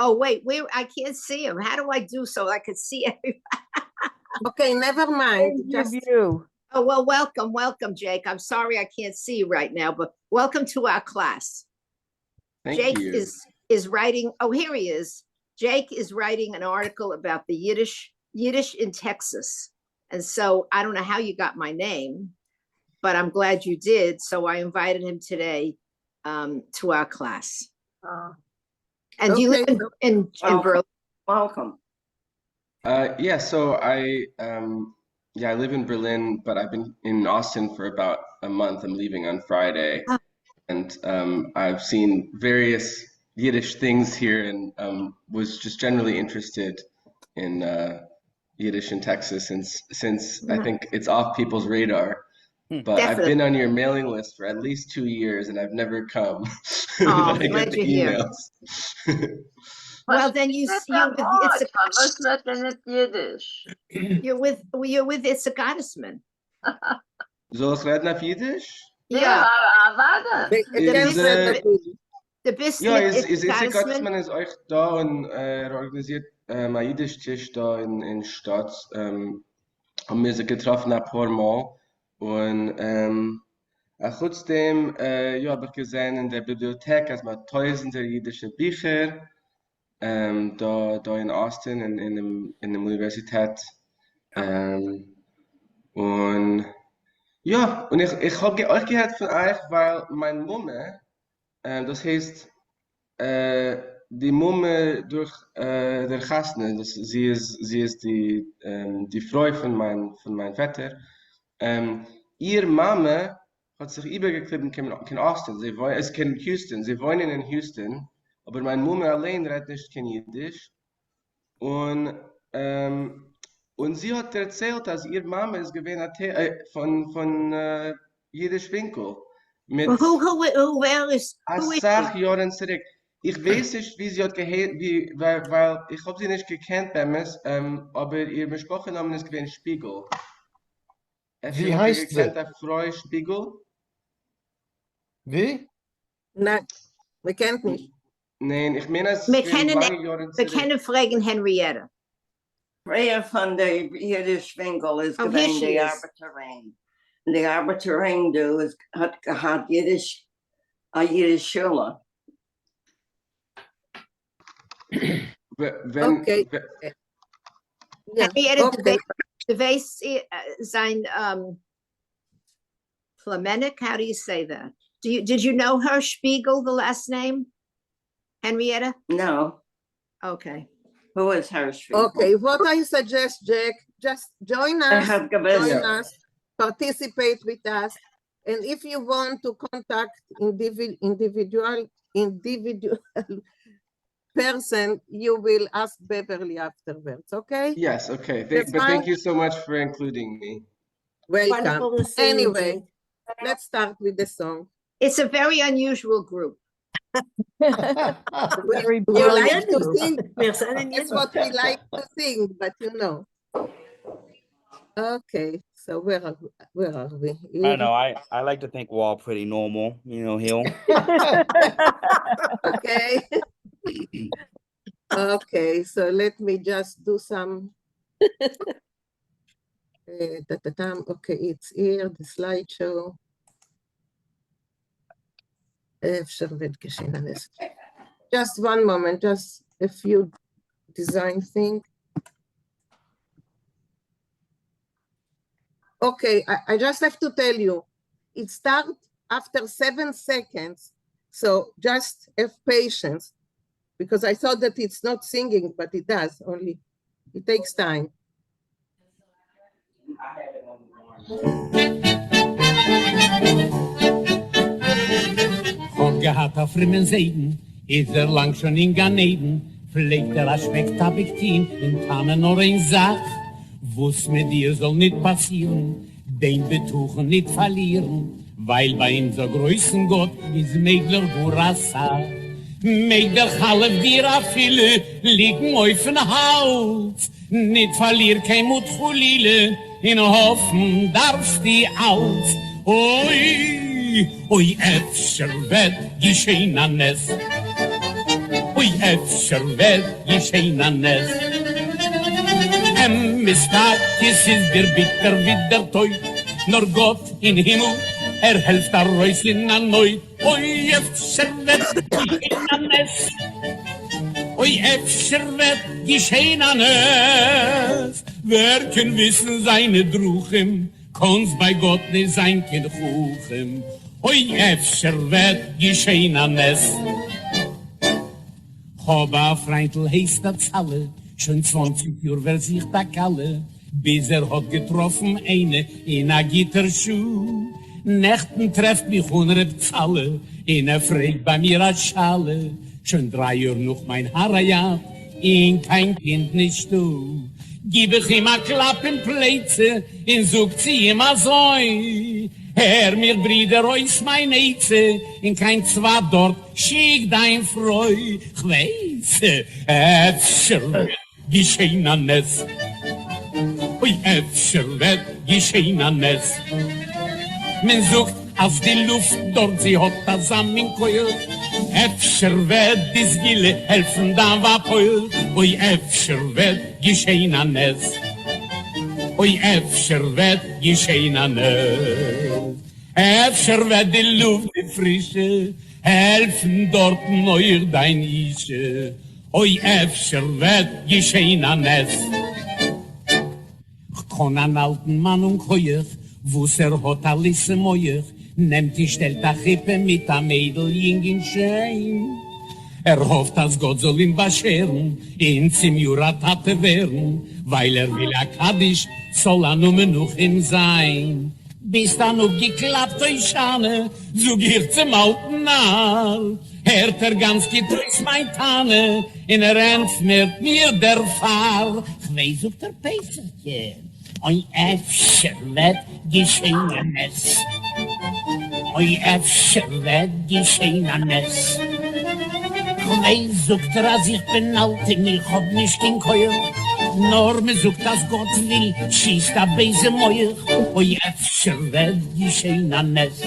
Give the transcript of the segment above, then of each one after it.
Oh, wait, where I can't see him. How do I do so I could see everybody? Okay, never mind. Just you. Oh, well, welcome, Jake. I'm sorry I can't see you right now, but welcome to our class. Thank Jake you. is writing. Oh, here he is. Jake is writing an article about the Yiddish in Texas. And so I don't know how you got my name, but I'm glad you did. So I invited him today to our class. And do you live in Berlin? Welcome. Yeah, so I live in Berlin, but I've been in Austin for about a month. I'm leaving on Friday. Oh. And I've seen various Yiddish things here and was just generally interested in Yiddish in Texas since I think it's off people's radar. But Definitely. I've been on your mailing list for at least 2 years and I've never come. Oh, But I glad get the you're here. emails. Well, then it's Was that in Yiddish? you're with it's a goddessman. Soll ich reden auf Jiddisch? Yeah, warte. the best. Ja, is Gottesman ist euch da und organisiert ein Jiddisch-Tisch da in Stadt. Haben wir sie getroffen ein paar Mal. Und trotzdem habe ich gesehen in der Bibliothek, dass man tausende jiddische Bücher da in Austin in der Universität. Und ja, und ich habe euch gehört von euch, weil meine Mumme, das heißt, die Mumme durch der Chasne, sie ist die Frau von meinem Vater. Ihr Mama hat sich übergeklebt in Austin, es in Houston, sie wohnen in Houston, aber meine Mumme allein redet nicht kein Jiddisch. Und sie hat erzählt, dass ihr Mama ist gewesen von Yiddish Vinkl. Mit Who is? Sag Jahren zurück. Ich weiß nicht, wie sie hat weil ich habe sie nicht gekannt damals, aber ihr Besprachennamen ist gewesen Spiegel. Wie heißt sie? Der Frau Spiegel? Wie? Nein, wir kennen nicht. Nein, ich meine, es Wir ist kennen lange Jahre Wir zurück. kennen fragen Henrietta. Freya von der Yiddish Vinkl ist Oh, here gewesen she die is. Arbeiterin. Die Arbeiterin hat gehabt a Yiddish Schule. Okay. Yeah. Henrietta, Okay. the vase sein Flamenic. How do you say that? Did you know her Spiegel, the last name? Henrietta? No, Okay. who is her Spiegel? Okay, what I suggest, Jack, just join I us, have gewusst. participate with us, and if you want to contact individual person, you will ask Beverly afterwards, okay? Yes, okay. That's But thank fine. you so much for including me. Welcome. Anyway, let's start with the song. It's a very unusual group. Very You brilliant. like to sing, that's what we like to sing, but you know. Okay, so where are we? I don't know. I like to think we're all pretty normal, Hill. Okay. Okay, so let me just do some. Okay, it's here, the slideshow. Just one moment, just a few design things. Okay, I just have to tell you, it starts after 7 seconds, so just have patience, because I thought that it's not singing, but it does, only it takes time. Hat gehabt auf frimmen Seiden, ist lang schon in Ganeden, pflegt a schmeckt Abiktin, in Tannen nur ein Sach, wuss mit dir soll nicht passieren, den Betuchen nicht verlieren, weil bei ihm so größen Gott ist Megler Burassa. Megler Chalef dir a viele, liegen auf den Hals, nicht verlier kein Mut Chulile, in Hoffen darfst die aus, oi, oi, öfter wird geschehen an es. oi efscher wird geschehen an es. Mistakis is der bitter wie der Teut, nor Gott in Himmel, helft der Reus in a Neut. Oi efscher wird geschehen an es. Oi efscher wird geschehen an es. Wer kann wissen seine Druchem, kann's bei Gott nicht sein kein Chuchem. Oi efscher wird geschehen an es. Hoba Freintl heißt das alle, schon 20 Uhr wer sich da kalle, bis hat getroffen eine in a Gitterschuh. Nächten trefft mich 100 Zalle, in a fragt bei mir a Schale, schon 3 Uhr noch mein Harajat, in kein Kind nicht du. Gib ich ihm a Klapp in Plätze, in sucht sie immer so. Herr, mir Brüder, ois mein Eize, in kein Zwar dort, schick dein Freu. Ich weiß, öfter geschehen an es. Ui, öfter wird geschehen an es. Man sucht auf die Luft, dort sie hat das Samenkeuer. Öfter wird dis Gille helfen, da war Peuer. Ui, öfter wird geschehen an es. Oi, öfter wird geschehen an es. Öfter wird die Luft, die Frische, helfen dort neuer dein Ische. Oi, öfter wird geschehen an es. Ich kann an alten Mann und Keuer, wo's hat alles Meuer, nehmt die stellt a Chippe mit a Mädel in Schein. Hofft, dass Gott soll ihn bescheren, in zum Juratate werden, weil will a Kaddisch, soll nur noch ihm sein. Bis dann noch geklappt euch Schane, so geht zum alten Narr. Ganz getrüß mein Tanne, in entfährt mir der Fahr. Ich weiß auf der Peiserchen, oi öfter wird geschehen an es. Oi öfter wird geschehen an es. Ich sucht als ich bin alt, ich hab nicht den Keuer. Nur me sucht, dass Gott will, schießt a Beise Meuer. Oi, öfter wird geschehen an es.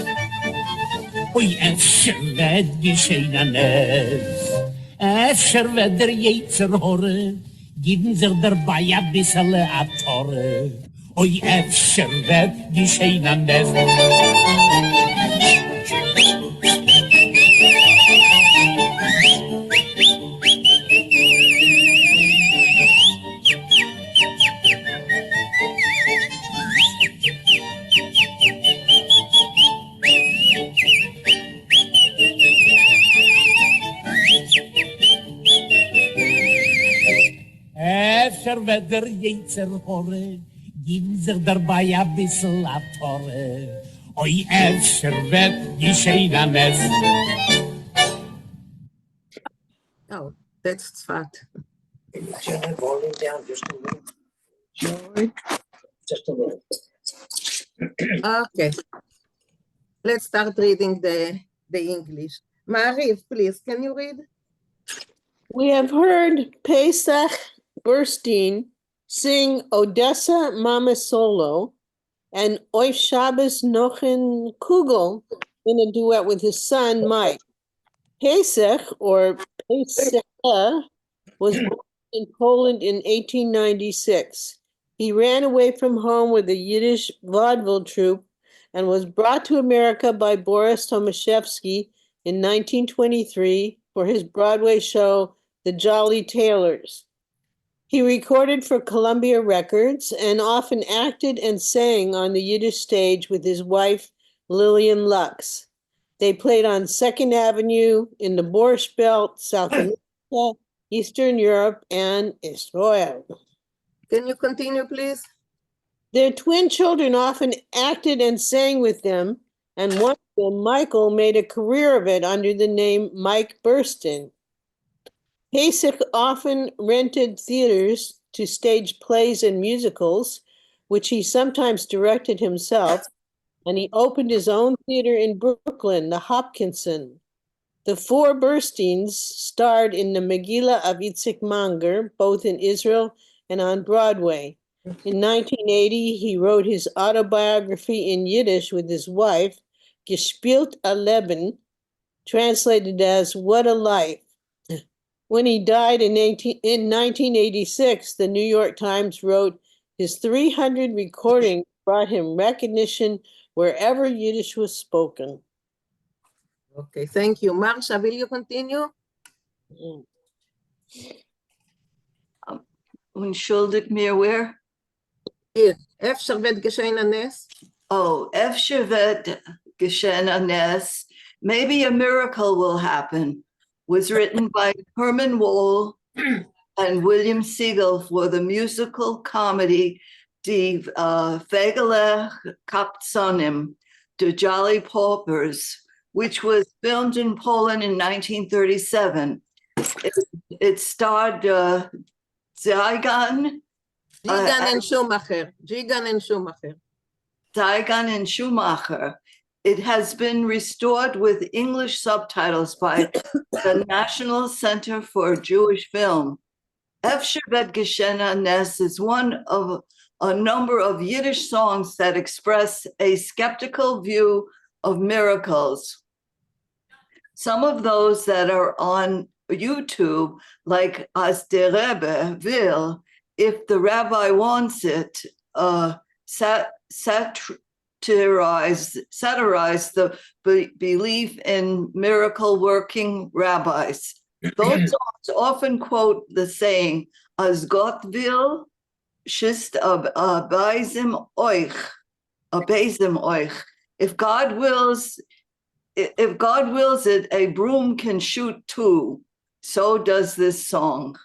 Oi, öfter wird geschehen an es. Öfter wird der Jetzer Horre, geben sich dabei a bissele a Torre. Oi, öfter wird geschehen an es. Öfter wird der Jetzer Horre, geben sich dabei a bissel a Torre. Oi, öfter wird geschehen an es. Oh, that's fat. Turn that volume down just a little. Just a little. Okay. Let's start reading the English. Mariv, please, can you read? We have heard Pesach Burstein sing Odessa Mama Solo and Oif Shabbos Nochen Kugel in a duet with his son Mike. Pesach, or Pesach, was born in Poland in 1896. He ran away from home with a Yiddish vaudeville troupe and was brought to America by Boris Tomaszewski in 1923 for his Broadway show, The Jolly Tailors. He recorded for Columbia Records and often acted and sang on the Yiddish stage with his wife, Lillian Lux. They played on 2nd Avenue in the Borscht Belt, South America, Eastern Europe, and Israel. Can you continue, please? Their twin children often acted and sang with them, and one of them, Michael, made a career of it under the name Mike Burstyn. Pesach often rented theaters to stage plays and musicals, which he sometimes directed himself, and he opened his own theater in Brooklyn, the Hopkinson. The four Bursteins starred in the Megillah of Itzik Manger, both in Israel and on Broadway. In 1980, he wrote his autobiography in Yiddish with his wife, Gespielt a Leben, translated as What a Life. When he died in 1986, the New York Times wrote his 300 recordings brought him recognition wherever Yiddish was spoken. Okay, thank you. Marsha, will you continue? Unschuldig mir where? Here, אפשר wird geschehen הנס? Oh, אפשר wird geschehen הנס. Maybe a miracle will happen. Was written by Herman Wohl and William Siegel for the musical comedy Die Fegele Kapzonim, The Jolly Paupers, which was filmed in Poland in 1937. It starred Zygan Jigan and Schumacher. Jigan and Schumacher. Zygan and Schumacher. It has been restored with English subtitles by the National Center for Jewish Film. Efsher Bet Geshena Nes is one of a number of Yiddish songs that express a skeptical view of miracles. Some of those that are on YouTube, like As der Rebbe will, if the rabbi wants it, satirize the belief in miracle working rabbis. Those songs often quote the saying, As Gott will, schist abeisim euch. If God wills it, a broom can shoot two. So does this song.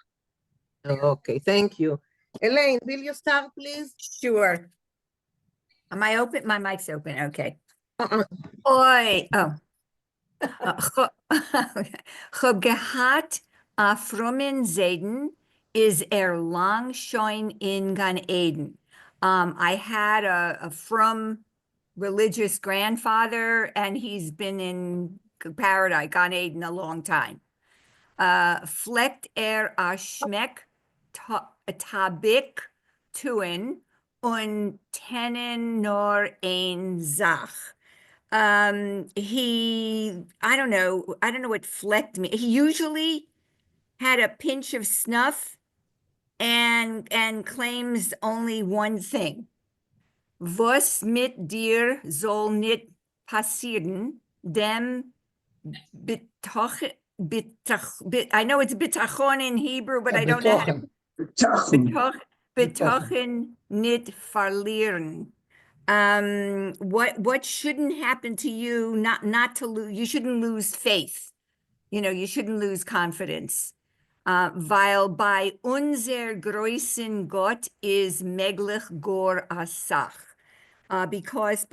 Okay, thank you. Elaine, will you start, please? Sure. Am I open? My mic's open. Okay. Uh-uh. Oi. Oh. Chob gehat a frommen Zeden is lang schon in Gan Eden. I had a from religious grandfather, and he's been in paradise, Gan Eden, a long time. Fleckt a schmeck tabik tuen und tennen nor ein Sach. I don't know what flecked me. He usually had a pinch of snuff and claims only one thing. Was mit dir soll nit passieren, dem I know it's bitachon in Hebrew, but I don't know how to betochen nit verlieren. What shouldn't happen to you, not to lose, you shouldn't lose faith. You shouldn't lose confidence. Weil bei unser größten Gott is meglich gor asach. Because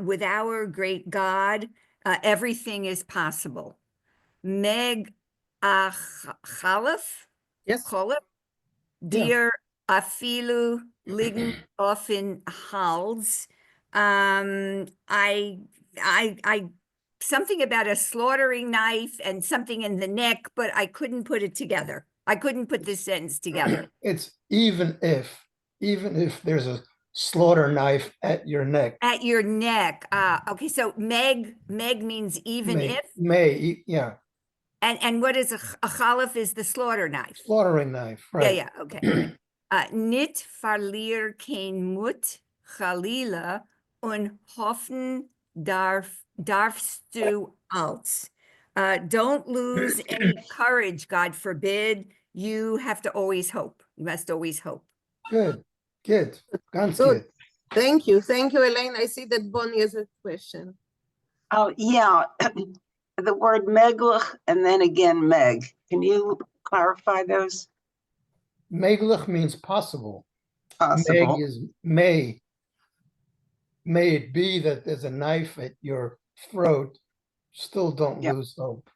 with our great God, everything is possible. Meg chalef? Yes. Chalef? Dir afilu liegen often hals. I something about a slaughtering knife and something in the neck, but I couldn't put it together. I couldn't put this sentence together. It's even if there's a slaughter knife at your neck. At your neck. Okay, so meg means even if? Yeah. And what is a chalef is the slaughter knife. Slaughtering knife, right. Yeah, okay. Nit verlier kein Mut, Chalila, und hoffen darfst du als. Don't lose any courage, God forbid. You have to always hope. You must always hope. Good. Ganz Good. good. Thank you, Elaine. I see that Bonnie has a question. Oh, yeah. The word meglich and then again meg. Can you clarify those? Meglich means possible. Possible. Meg is may. May it be that there's a knife at your throat. Still don't lose hope.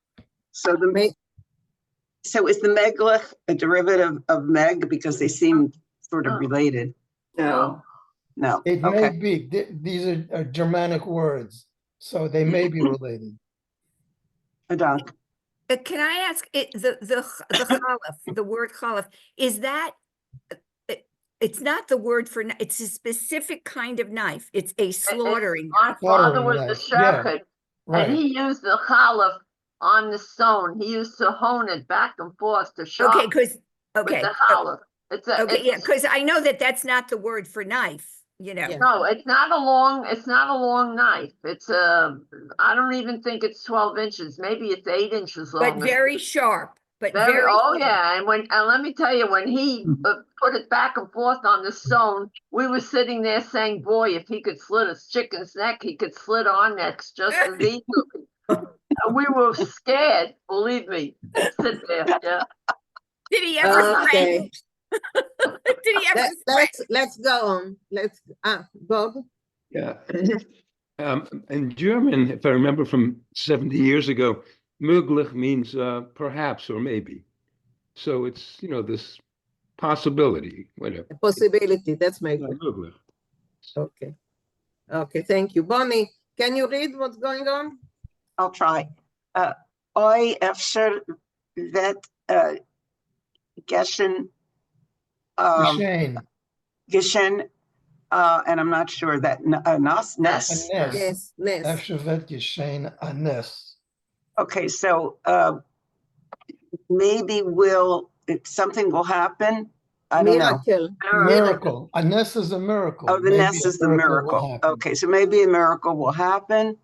So is the meglich a derivative of meg because they seem sort of related? No. It may be. These are Germanic words, so they may be related. Adank. Can I ask the chalef, the word chalef, is that it's not the word for it's a specific kind of knife. It's a slaughtering. My father was the shepherd, right. and he used the chalef on the stone. He used to hone it back and forth to sharp Okay, because, with okay, the challah. It's a, okay, yeah, it's, because I know that that's not the word for knife, you know. Yeah. no, it's not a long knife. It's I don't even think it's 12 inches. Maybe it's 8 inches long. But very sharp, but Very, very. oh sharp. yeah, and let me tell you, when he put it back and forth on the stone, we were sitting there saying, "Boy, if he could slit a chicken's neck, he could slit our necks just as easily." And we were scared, believe me. Sit there, yeah. Did he ever Okay. Did he ever Let's go on. Bob. Yeah. In German, if I remember from 70 years ago, möglich means perhaps or maybe. So it's, this possibility, whatever. A possibility, that's my Yeah, good. möglich. Okay. Okay, thank you. Bonnie, can you read what's going on? I'll try. Oi efsher vet geshen Geschehen, geshen and I'm not sure that nas a nes. nest. Yes, yes. Efshe vet geschehen, a nest. Okay, so maybe something will happen. I don't know. Miracle. Miracle. A nest is a miracle. Oh, the Maybe nest a is the will miracle. happen. Okay, so maybe a miracle will happen.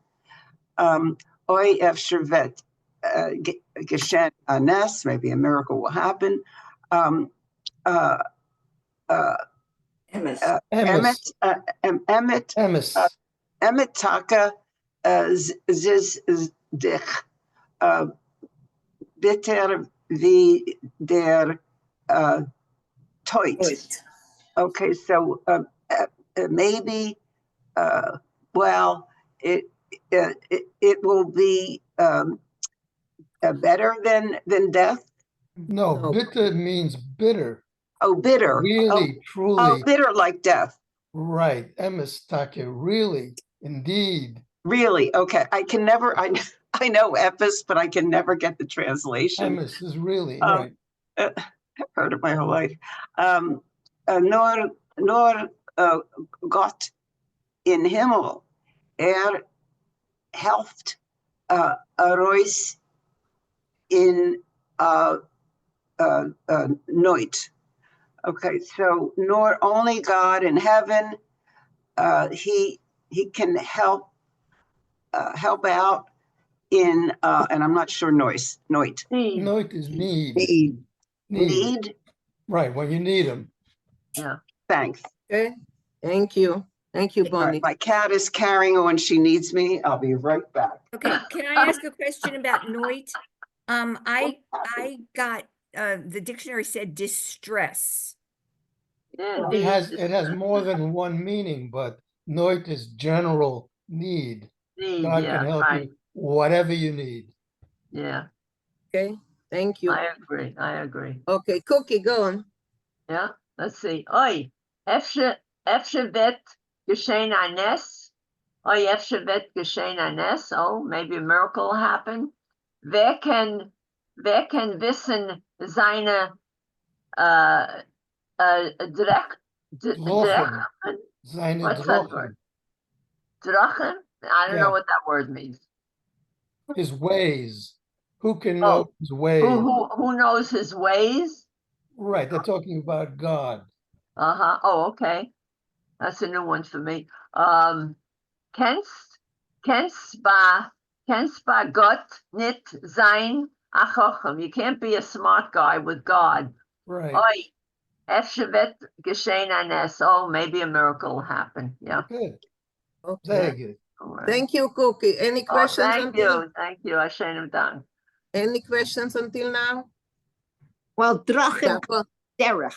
Oi efsher vet geshen a nest. Maybe a miracle will happen. Emes. Emes. Emet Emes. taka ziz dich bitter wie der Toit. Okay, so maybe, well, it will be better than death. No, No. bitter means bitter. Oh, bitter. Really, Oh, truly. bitter like death. Right. Emes take, really, indeed. Really? Okay. I can never, I know Epis, but I can never get the translation. Emes is really, Um, right. I've heard it my whole life. Nor Gott in Himmel, helft Rois in Noit. Okay, so nor only God in heaven, he can help out in and I'm not sure Noit. Noit is need. Need. Right, when you need them. Yeah. Thanks. Okay, thank you. Thank you, All right, Bonnie. my cat is carrying her when she needs me. I'll be right back. Okay, can I ask a question about Noit? I got the dictionary said distress. Yeah, It has more than one meaning, but Noit is general need. God can help you whatever you need. Yeah, Okay, thank you. I agree. Okay, Cookie, go on. Yeah, let's see. Oi, efshe vet geschehen ein Nest. Oi, efshe vet geschehen ein Nest. Oh, maybe a miracle will happen. Wer kann wissen seine Drochen. Seine What's that Drochen. word? Drachen? I don't know what that word means. His ways. Who can know his ways? Who knows his ways? Right, they're talking about God. Uh-huh. Oh, okay. That's a new one for me. Kennst ba Gott nit sein a chochem. You can't be a smart guy with God. Right. Oi, efshevet geschehen ein Nest. Oh, maybe a miracle will happen. Yeah. Good. Okay. Very good. All right. Thank you, Cookie. Any questions Thank you. I shouldn't have done. Any questions until now? Well, drachen, Yeah, derech,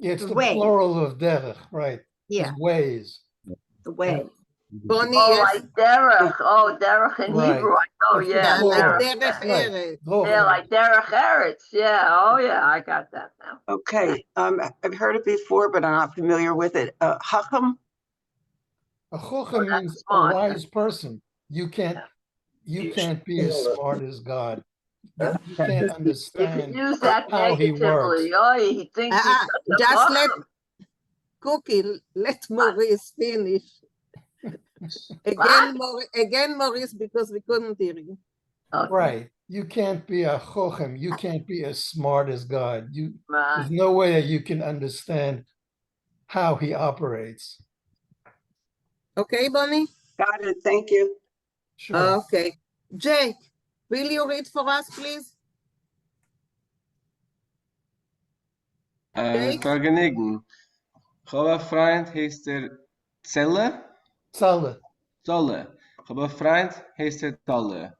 It's The the way. plural of derech, right? yeah, His ways. the way. Bonnie, Oh, yes. like Derech. Oh, Derech in Right. Hebrew. Oh, That's the yeah. Yeah, like plural. Derech Right. Eretz. Drochen. Yeah, like Derech Eretz. Yeah. Oh, yeah. I got that now. Okay, I've heard it before, but I'm not familiar with it. Chacham. A chochem that's means a smart. wise person. You can't be as smart as God. You can't You can understand use that how he works. negatively. Oh, he thinks he's such a Just let chacham. Cookie, let Maurice finish. Again, Maurice, because we couldn't hear you. Okay. Right. You can't be a chochem. You can't be as smart as God. Right. There's no way that you can understand how he operates. Okay, Bonnie? Got it. Thank you. Sure. Okay. Jake, will you read for us, please? Jake? Vergnügen. Ich habe einen Freund, heißt Zelle? Zale. Zolle. Ich habe einen Freund, heißt Tolle.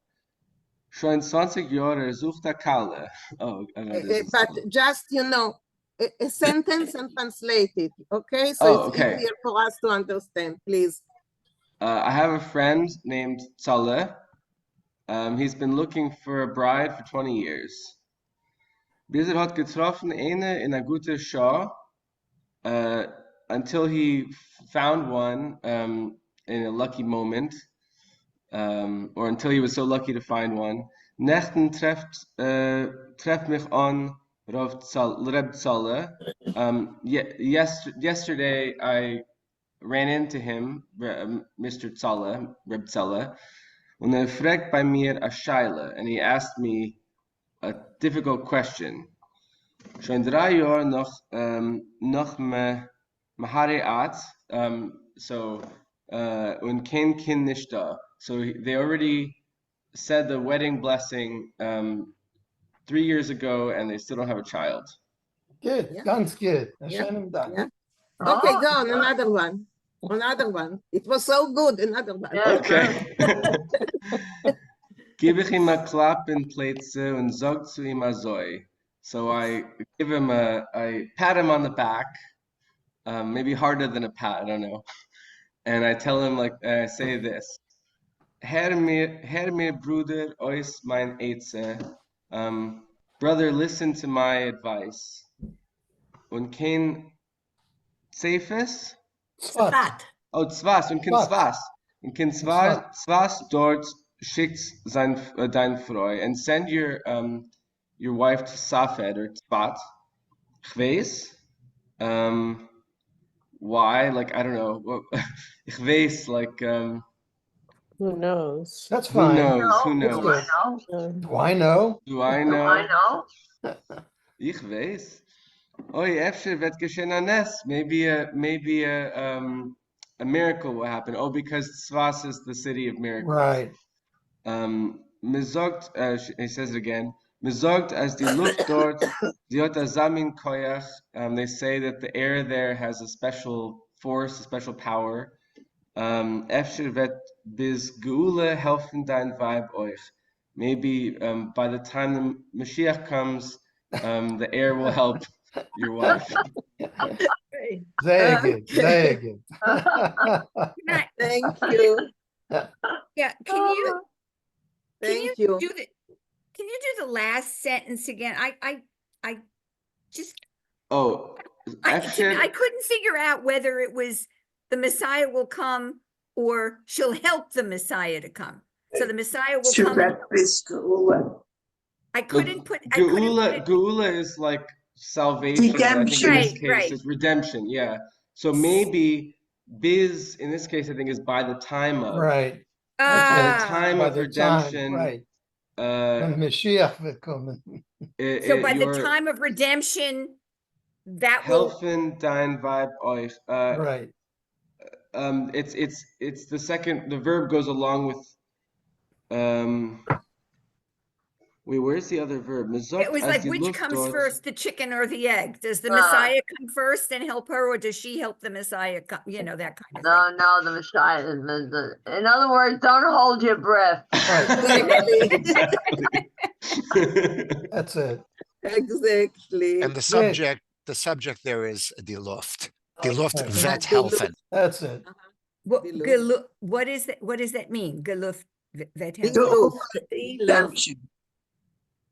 Schon 20 Jahre sucht er Kalle. Oh, this is But Tolle. just, a sentence and translate it, okay? So Oh, it's okay. easier for us to understand, please. I have a friend named Zolle. He's been looking for a bride for 20 years. Bis hat getroffen eine in a gute Show, until he found one in a lucky moment, or until he was so lucky to find one. Nächten trefft mich an Reb Zolle. Yesterday I ran into him, Mr. Zolle, Reb Zolle, und fragt bei mir a Scheile, and he asked me a difficult question. Schon 3 Jahre noch Mahariat, und kein Kind nicht da. So they already said the wedding blessing 3 years ago, and they still don't have a child. Good. Yeah. Ganz good. Yeah. Hashem Dak. Yeah. Okay, Oh, go on, good. another one. Another one. It was so good, another one. Yeah, Okay. Gebe ich ihm a Klapp in Plätze und sag zu ihm azoi. So I give him I pat him on the back, maybe harder than a pat, I don't know. And I tell him I say this. Herr mir Bruder, ois mein Eitze. Brother, listen to my advice. Und kein Zeifes? Tzfat. Oh, Zwas, und kein Zwas. Zwas. Und kein Zwas dort schickt dein Freu. And send your wife to Safed or Tzvat. Ich weiß. Why? I don't know. Ich weiß, Who knows? That's who fine. knows? Who No, That's do I knows? good. know? Do I know? Do I Do I know? know? Ich weiß. Oy, efter wird geschehen a Ness. Maybe a miracle will happen. Oh, because Tzvas is the city of miracles. Right. Mizogt, he says it again. Mizogt as die Luft dort, die hat a Zamin Koyach. They say that the air there has a special force, a special power. Efter wird bis Geule helfen dein Weib euch. Maybe by the time the Mashiach comes, the air will help your wife. Sehr good. Sehr good. Right. Thank you. Yeah, can you Thank you. do the last sentence again? I just Oh, I efter, couldn't figure out whether it was the Messiah will come or she'll help the Messiah to come. So the Messiah will come. I couldn't put it. Geula is like salvation. But I think in this Right, case right. it's redemption. Yeah. So maybe biz in this case I think is by the time of. Right. By the Ah, time By of the time, redemption. right. When Mashiach will come. so by the your time of redemption, that will helfen dein Weib euch. Right. It's the second. The verb goes along with. Wait, where's the other verb? it was like which comes first, the chicken or the egg? Does the Ah. Messiah come first and help her, or does she help the Messiah come? You know, that kind of thing. No, the Messiah. In other words, don't hold your breath. That's it. Exactly. And the subject there is die Luft. Die Luft Okay. vet helfen. That's it. What, Geluft. what is that? What does that mean? Geluft,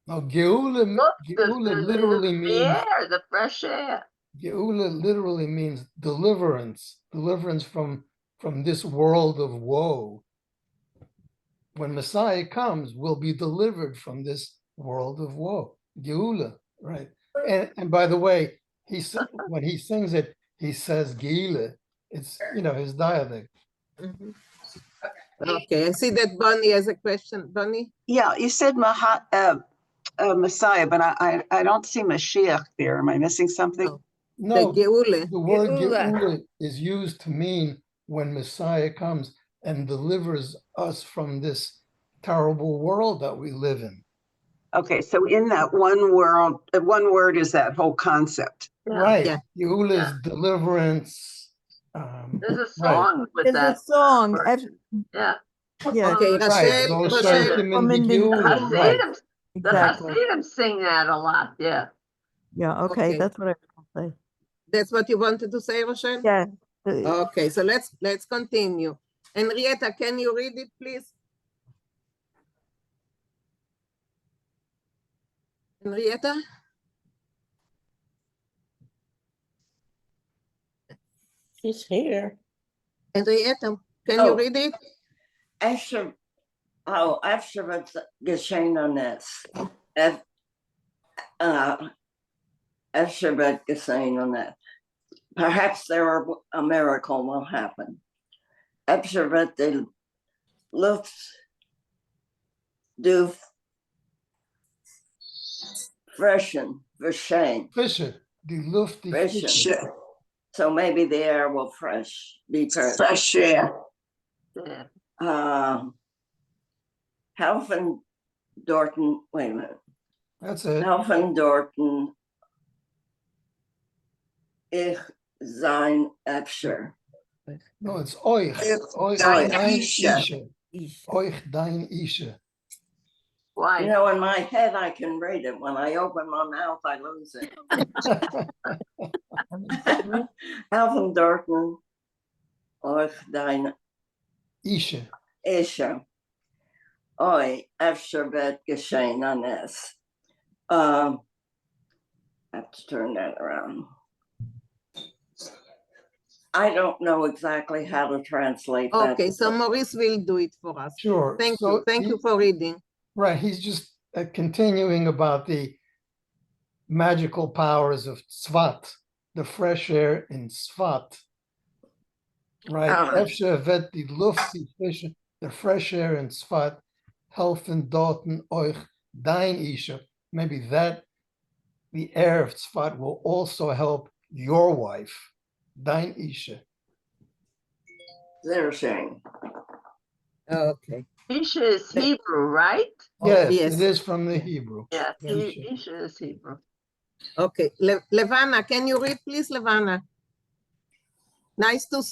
No, Geula, Look, Geula literally the means air, the fresh air. Geula literally means deliverance, deliverance from this world of woe. When Messiah comes, we'll be delivered from this world of woe. Geula, right? And by the way, when he sings it, he says Geula. It's his dialect. Okay, I see that Bonnie has a question. Bonnie? Yeah, you said Messiah, but I don't see Mashiach there. Am I missing something? No. No, The Geule. the word Geula. Geula is used to mean when Messiah comes and delivers us from this terrible world that we live in. Okay, so in that one word is that whole concept. Yeah. Right. Yeah. Geula is deliverance. There's a Right. song with There's a that. song. word. Yeah. Yeah, Okay, Right. Rachel, Lo Rachel. shaytim in the Woman in The Geula. Geula. Right. Hasidim, the exactly. Hasidim sing that a lot. Yeah. Yeah, okay, Okay. that's what I was gonna say. That's what you wanted to say, Rochelle? Yeah. Okay, so let's continue. Henrietta, can you read it, please? Henrietta? She's here. Henrietta, can you Oh. read it? After wird geschehen an es. After wird geschehen an es. Perhaps a miracle will happen. After wird die Luft du freshen, Fisher, die Luft, die freshen. Fischer. So maybe the air will be fresh. Fresh air. Yeah. Helfen Dorten, wait a minute. That's it. Helfen Dorten, ich sein Efscher. No, it's euch. Euch dein dein Ische. Ische. Euch dein Ische. Why? You know, in my head, I can read it. When I open my mouth, I lose it. Helfen Dorten, euch dein Ische. Ische. Oi, Efscher wird geschehen an es. I have to turn that around. I don't know exactly how to translate that. Okay, so Maurice will do it for us. Sure. Thank So you. Thank you for reading. Right. He's just continuing about the magical powers of Tzvat, the fresh air in Tzvat. Right. Efsher vet die Luft, die Fische, the fresh air in Tzvat, helfen dorten euch dein Ische. Maybe that the air of Tzvat will also help your wife, dein Ische. They're saying. Okay. Isha is Hebrew, right? Yes, Yes. it is from the Hebrew. Yeah, Isha. Isha is Hebrew. Okay, Levana, can you read, please, Levana? Nice to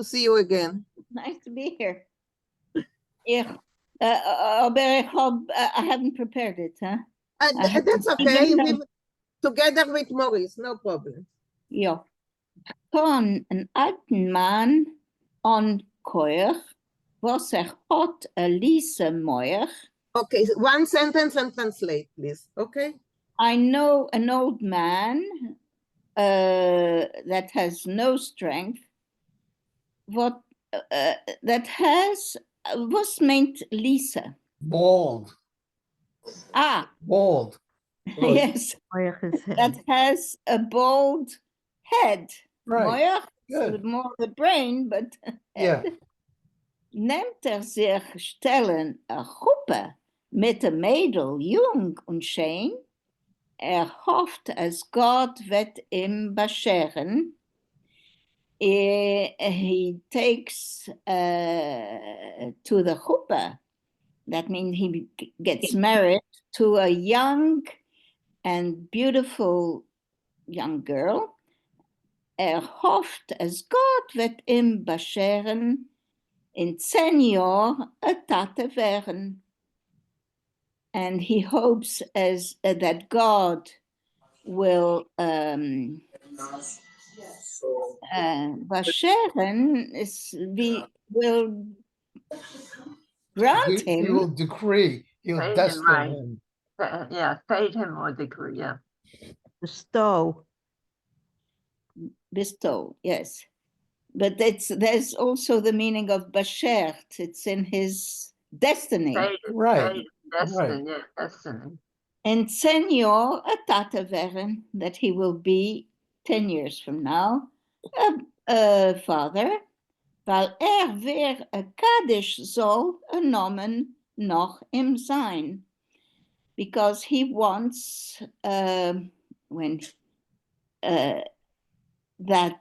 see you again. Nice to be here. Yeah, I haven't prepared it, huh? That's okay. Together with Maurice, no problem. Ja. Kan een alten man onkoer, was hot Elise moer. Okay, one sentence and translate, please. Okay. I know an old man that has no strength. What that has was meant Lisa. Bald. Ah. Bald. Yes. That has a bald head. Right. More the brain, but yeah. Neemt zich stellen groepen met de Mädel jung und schön. Hofft, as God wird ihm bescheren. He takes to the chuppah. That means he gets married to a young and beautiful young girl. Hofft, as God wird ihm bescheren, in 10 jaar a tate werden. And he hopes that God will bescheren will grant him. He will decree. He'll destine him. Yeah, fade him or decree. Yeah. Bestow, yes. But there's also the meaning of bashert. It's in his destiny. Right. Destiny, yeah, destiny. And 10 jaar a tate werden, that he will be 10 years from now, a father. weil weer een Kaddish soll genommen noch im sein. Because he wants, when that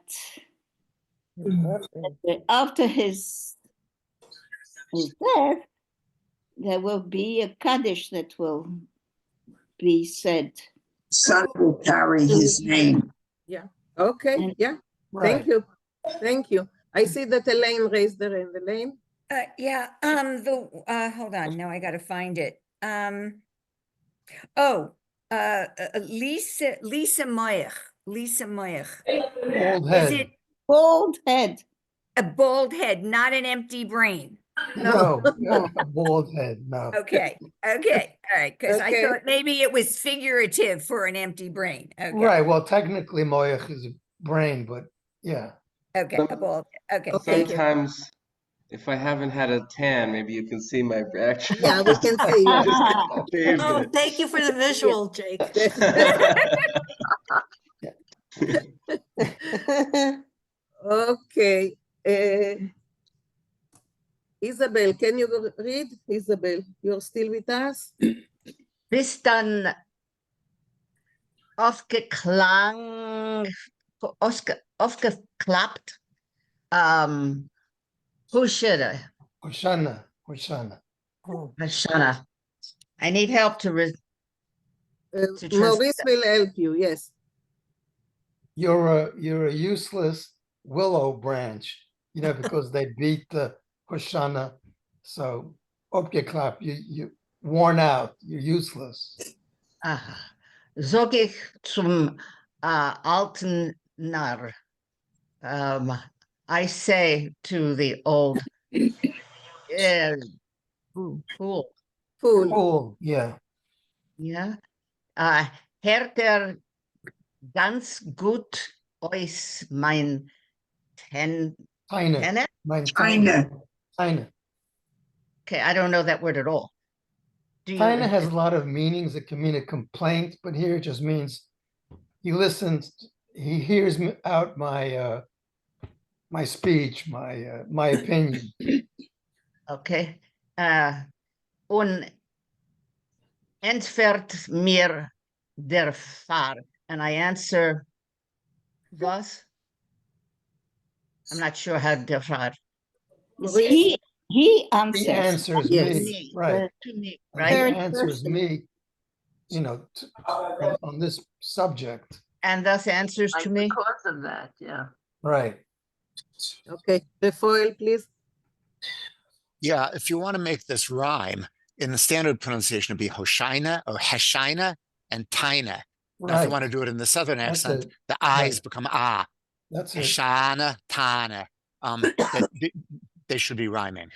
after his death, there will be a Kaddish that will be said. Son will carry his name. Yeah, okay, And- yeah, Right. thank you, thank you. I see that Elaine raised her hand. Elaine? Yeah, hold on, now I gotta find it. Oh, Lisa Meyer, Lisa Meyer. Bald Is head. it Bald head. a bald head, not an empty brain? No, a bald head, no. Okay, okay, all right, because I Okay. thought maybe it was figurative for an empty brain. Okay, Right, well, technically Moyach is a brain, but yeah. okay, a bald, okay, Okay. thank you. Sometimes, if I haven't had a tan, maybe you can see my reaction. Yeah, we can see, I yeah. just shaved Oh, it. thank you for the visual, Jake. Okay, Isabel, can you read? Isabel, you're still with us? Bis dann aufgeklappt, Hushada, Hoshana. Hashana. I need help to to Maurice will help you, yes. You're a useless willow branch, because they beat the Hoshana. So opgeklap, you worn out, you're useless. Sag ich zum alten Narr. I say to the old fool. Fool. Cool, yeah. Yeah. Hört ganz gut aus mein Tine. Tenne? Tine. Okay, I don't know that word at all. Do you? Tine has a lot of meanings. It can mean a complaint, but here it just means he listens, he hears out my my speech, my opinion. Okay. Und entfert mir der Fahr. And I answer, was? I'm not sure how der Fahr. He answers. He answers Yes. me, right? To me, And right? he Third answers person. me, on this subject, And thus answers Like to me. because of that, yeah. right? Okay, Rafael, please. Yeah, if you want to make this rhyme, in the standard pronunciation, it'd be Hoshina or Heshina and Tina. Now, if you want to do it in the southern That's accent, it. the I's Right. become ah. That's it. Heshana, Tana. They should be rhyming.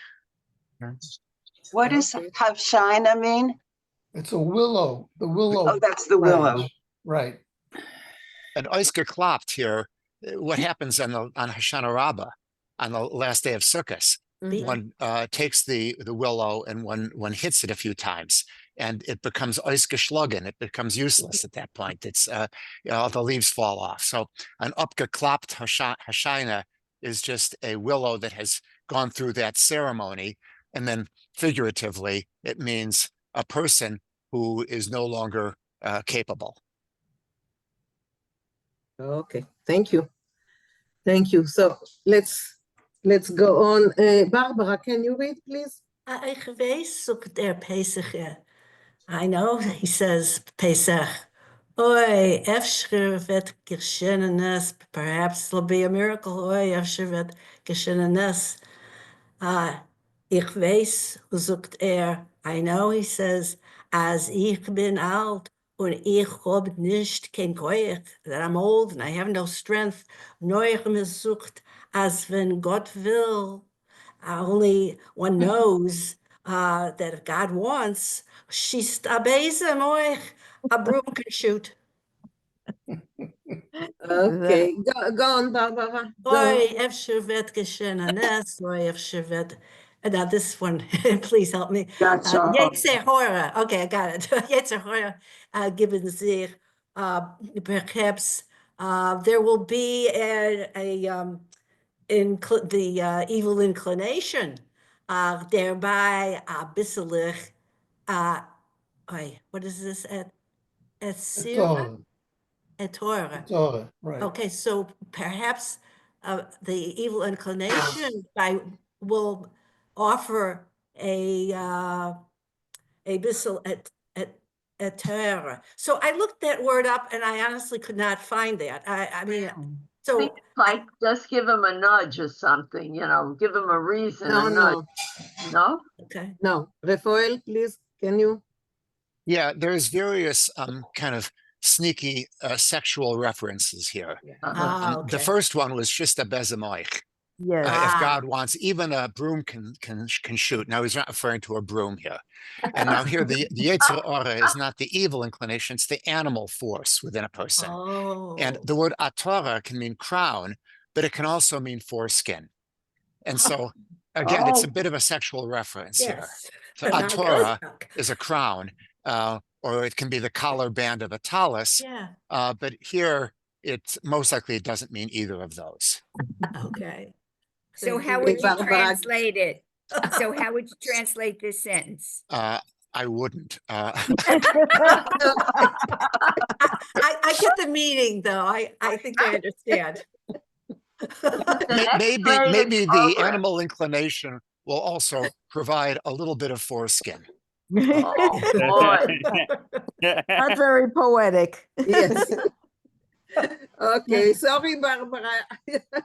What does Havshina mean? It's a willow, the willow. Oh, that's the willow. branch. Right. And Oisker Klopt here, what happens on Hoshana Rabbah, on the last day of Sukkot? The- One takes the willow and one hits it a few times, and it becomes oisgeschlagen. It becomes useless at that point. It's the leaves fall off. So an upgeklappt Hoshina is just a willow that has gone through that ceremony, and then figuratively it means a person who is no longer capable. Okay, thank you. Thank you. So let's go on. Barbara, can you read, please? Ik weet zoekt er Pesach. I know, he says Pesach. Oy, efshir vet geshenenes. Perhaps it'll be a miracle. Oy, efshir vet geshenenes. Ich weiß, zoekt er. I know, he says, as ich bin alt und ich hab nicht kein Koyach, that I'm old and I have no strength. Neuch mir sucht, as wenn Gott will. Only one knows that if God wants, she's a bezem, a broom can shoot. Okay, go on, Barbara. Go on. Oy, efshir vet geshenenes, oy, efshir vet. Now this one, please help me. That's all. Yetzer hora. Okay, I got it. Yetzer hora, given zich, perhaps there will be the evil inclination, thereby a bisselig, what is this? Torah. Torah. Torah, right. Okay, so perhaps the evil inclination will offer a bissel at Torah. So I looked that word up and I honestly could not find that. I mean, I so think it's like just give him a nudge or something, give him a reason, No, a nudge. no, No? okay. no. Rafael, please, can you? Yeah, there's various kind of sneaky sexual references here. Okay. The first one was just a bezemoich. Yes. If God wants, even a broom can shoot. Now he's not referring to a broom here. And now here, the Yetzer Hara is not the evil inclination; it's the animal force within a person. And the word Atorah can mean crown, but it can also mean foreskin. And so, again, it's a bit of a sexual reference here. So Atorah is a crown, or it can be the collar band of a talus. Yeah. But here, it most likely it doesn't mean either of those. Okay. So Thank how you. would you Barbara. translate it? So how would you translate this sentence? I wouldn't. I get the meaning though. I think I understand. Maybe the animal inclination will also provide a little bit of foreskin. Oh, boy. Not very poetic. Yes. Okay, sorry, Barbara.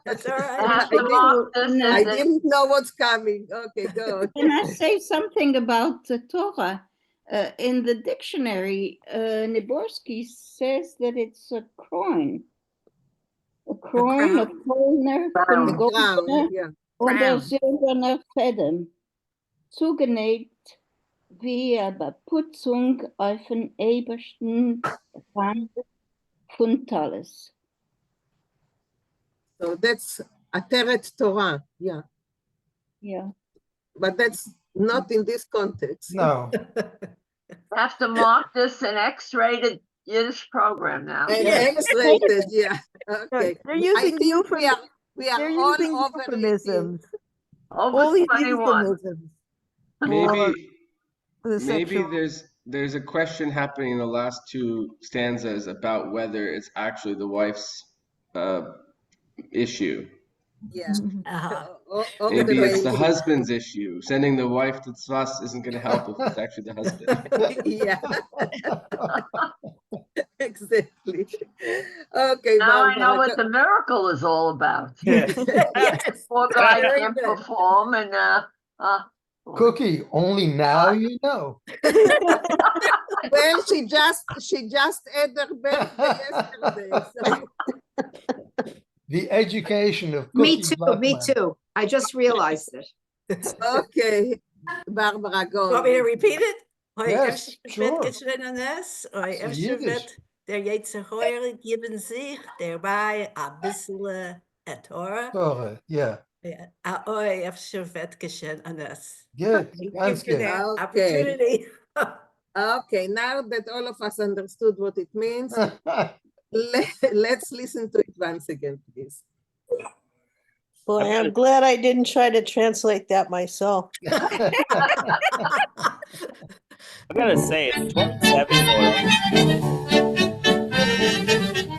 That's all I right. have to mark this I as a- didn't know what's coming. Okay, go. Can I say something about the Torah? In the dictionary, Niborski says that it's a crown. A crown, a kroner, Crown. The crown, vergoldener yeah. oder Crown. silberner Federn. Zugenäht wie Beputzung auf den ebersten Rand von Talus. So that's Ateret Torah, yeah. Yeah. But that's not in this context. No. have to mark this an X-rated Yiddish program now. And X-rated, yeah. Okay. They're using we are they're all using over euphemisms. Over All these 21. euphemisms. Maybe The maybe sexual. there's a question happening in the last two stanzas about whether it's actually the wife's issue. Yeah. Or Maybe it's the baby. husband's issue. Sending the wife to Tzvas isn't going to help if it's actually the husband. Yeah. Exactly. Okay, Now I know Barbara, what the miracle is all about. Yes. Poor guy Very can't good. perform and Cookie, only now you know. Well, she just had her birthday yesterday. So. The education of Me Cookie too, me Blackman. too. I just realized it. Okay, Barbara, go. Want me to repeat it? Yes, sure. It's Yiddish. Der Yetzer Hara geben sich dabei a bissle Torah. Torah, yeah. Oi, efsher vet geschehen anders. Good. Thank you That's for good. that Okay. opportunity. Okay, now that all of us understood what it means, let's listen to it once again, please. Boy, I'm glad I didn't try to translate that myself. I gotta say, it's 27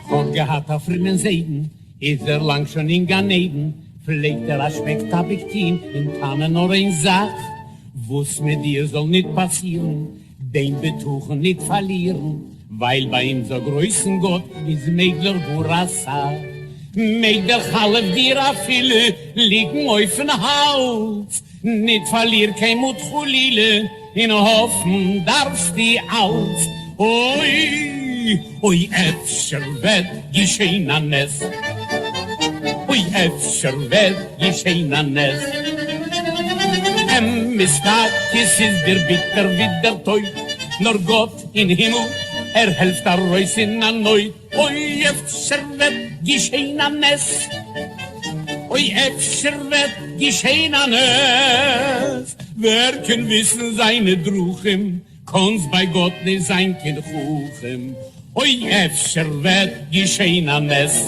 Hat gehabt auf Rinnen Seiden, ist lang schon in Gan Eden, pflegt a Spektabiktin in Tannen nur ein Sach, wo's mit dir soll nicht passieren, den Betuchen nicht verlieren, weil bei ihm so größen Gott ist Megler Burassa. Megler Halef dir a viele liegen auf den Hals, nicht verlier kein Mut Chulile, in Hoffen darfst die Alt. Oi, oi, efscher wird geschehen an es. Oi, efscher wird geschehen an es. Mistakis ist der bitter wie der Teut, nur Gott in Himmel, helft der Reus in a Neut. Oi, efscher wird geschehen an es. Oi, efscher wird geschehen an es. Wer kann wissen seine Druchim, kann's bei Gott nicht sein, kein Chuchem. Oi, efscher wird geschehen an es.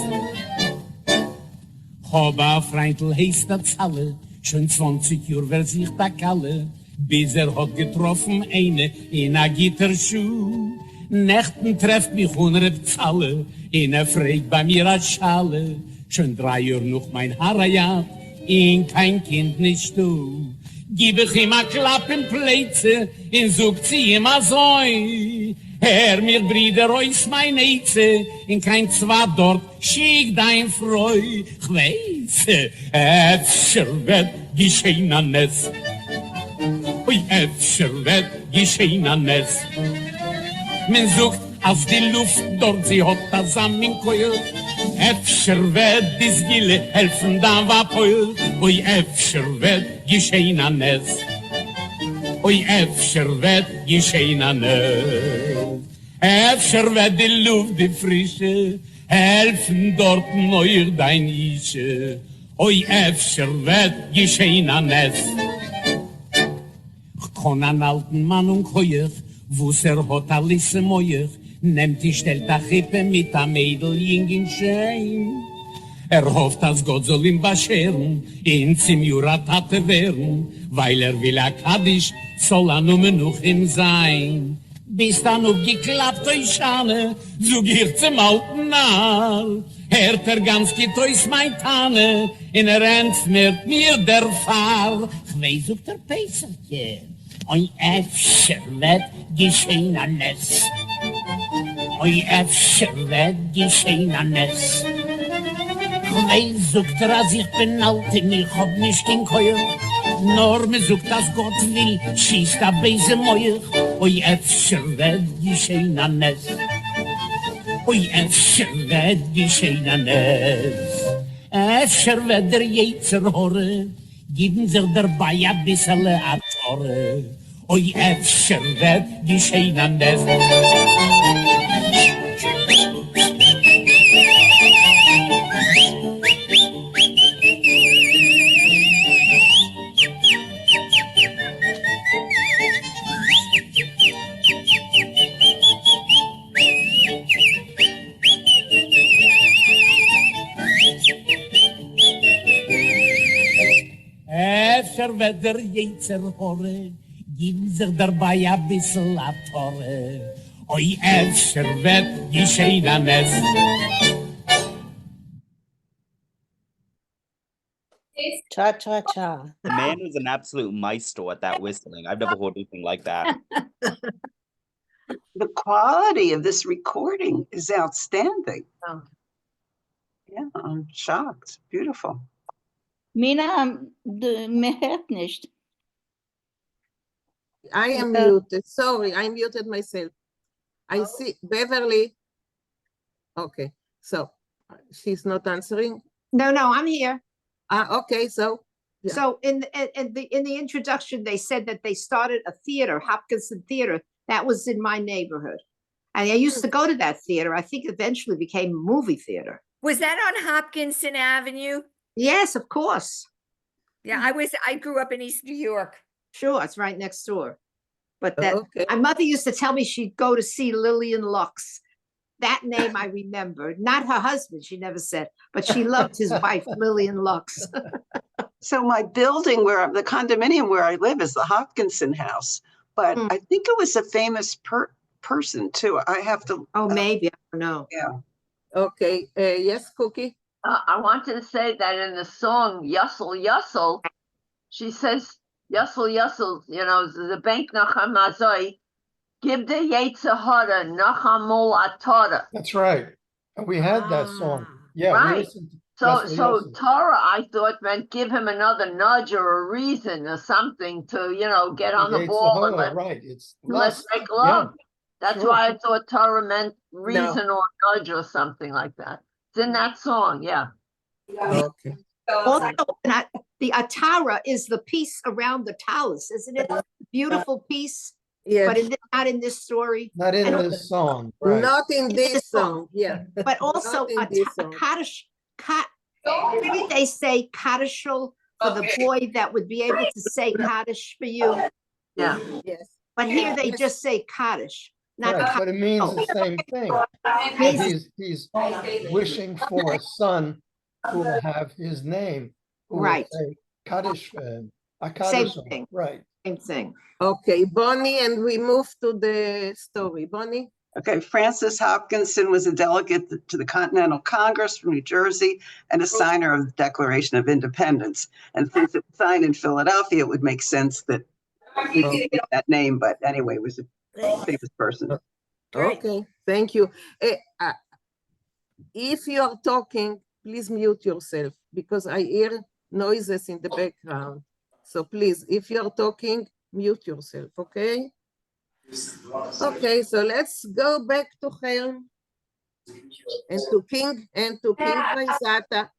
Hoba Freintl heißt der Zalle, schon 20 Jahre wird sich da Kalle, bis hat getroffen eine in a Gitterschuh. Nächten trefft mich 100 Zalle, fragt bei mir a Schale, schon 3 Jahre noch mein Harajat, kein Kind nicht du. Gib ich ihm a Klapp in Plätze, sucht sie immer so. Herr, mir Brüder, ois mein Eize, kein Zwar dort, schick dein Freu. Ich weiß, öfter wird geschehen an es. Ui, öfter wird geschehen an es. Man sucht aus die Luft, dort sie hat das Aminkoil. Öfter wird dis Gille helfen, da war Poil. Ui, öfter wird geschehen an es. Oi, öfter wird geschehen an es. Öfter wird die Luft, die Frische, helfen dort neuer dein Ische. Oi, öfter wird geschehen an es. Ich kann an alten Mann und Heuer, wo's hat alles Meuer, nehmt die stellt a Chippe mit a Mädel jingen Schein. Hofft, dass Gott soll ihm bescheren, zum Juratate werden, weil will a Kaddisch, soll nur noch ihm sein. Bis dann geklappt euch Schane, so geht zum alten Narr. Hört ganz getäus mein Tane, entfernert mir der Fahr. Ich weiß auf der Peiserche, oi öfter wird geschehen alles. Oi öfter wird geschehen alles. Ich weiß, sagt als ich bin alt, ich hab nicht den Keuer. Nur mir sagt, dass Gott will, schießt a Beise Meuer. Oi, öfter wird geschehen an es. Oi, öfter wird geschehen an es. Öfter wird der Jetzer Hore, geben sich dabei a bissel a Tore. Oi, öfter wird geschehen an es. Öfter wird der Jetzer Hore, geben sich dabei a bissel a Tore. Oi, öfter wird geschehen an es. Cha-cha-cha. The man was an absolute maestro at that whistling. I've never heard anything like that. The quality of this recording is outstanding. Oh. Yeah, I'm shocked. Beautiful. Mina, me hört nicht. I am muted. Sorry, I muted myself. I see Beverly. Okay, so she's not answering. No, I'm here. Okay, so. Yeah. So in the introduction, they said that they started a theater, Hopkinson Theater, that was in my neighborhood. And I used to go to that theater. I think eventually became a movie theater. Was that on Hopkinson Avenue? Yes, of course. Yeah, I grew up in East New York. Sure, it's right next door. But that my mother used to tell me she'd go to see Lillian Lux. That name I remember. Not her husband, she never said, but she loved his wife, Lillian Lux. So my building the condominium where I live is the Hopkinson house, but I think it was a famous person too. I have to. Oh, maybe, I don't know. Yeah. Okay, yes, Cookie. I wanted to say that in the song Yussel Yussel, she says Yussel Yussel, the bank nacham azoi, give the Yetzirah nachamol atora. That's right. And we had that song. Yeah, right. we listened to So Torah, I thought, meant give him another nudge or a reason or something to, get on the ball and let's make love. Yeah. That's why I thought Torah meant reason or nudge or something like that. It's in that song, yeah. Okay. Also, the Atara is the piece around the talus, isn't it? Beautiful piece. Yes. But not in this story. Not in this song. Right. Not in this song, yeah. But also Kaddish. Maybe they say Kaddishal for the boy that would be able to say Kaddish for you. Yeah. Yes. But here they just say Kaddish. Not Right, but it means the same thing. He's wishing for a son who will have his name, who will Right. say Kaddish, Same Kaddish, thing. right. Same thing. Okay, Bonnie, and we move to the story. Bonnie? Okay, Francis Hopkinson was a delegate to the Continental Congress from New Jersey and a signer of the Declaration of Independence. And since it was signed in Philadelphia, it would make sense that we could get that name. But anyway, it was a famous person. Okay, thank you. If you are talking, please mute yourself because I hear noises in the background. So please, if you're talking, mute yourself, okay? Okay, so let's go back to Helm and to King Vaisata.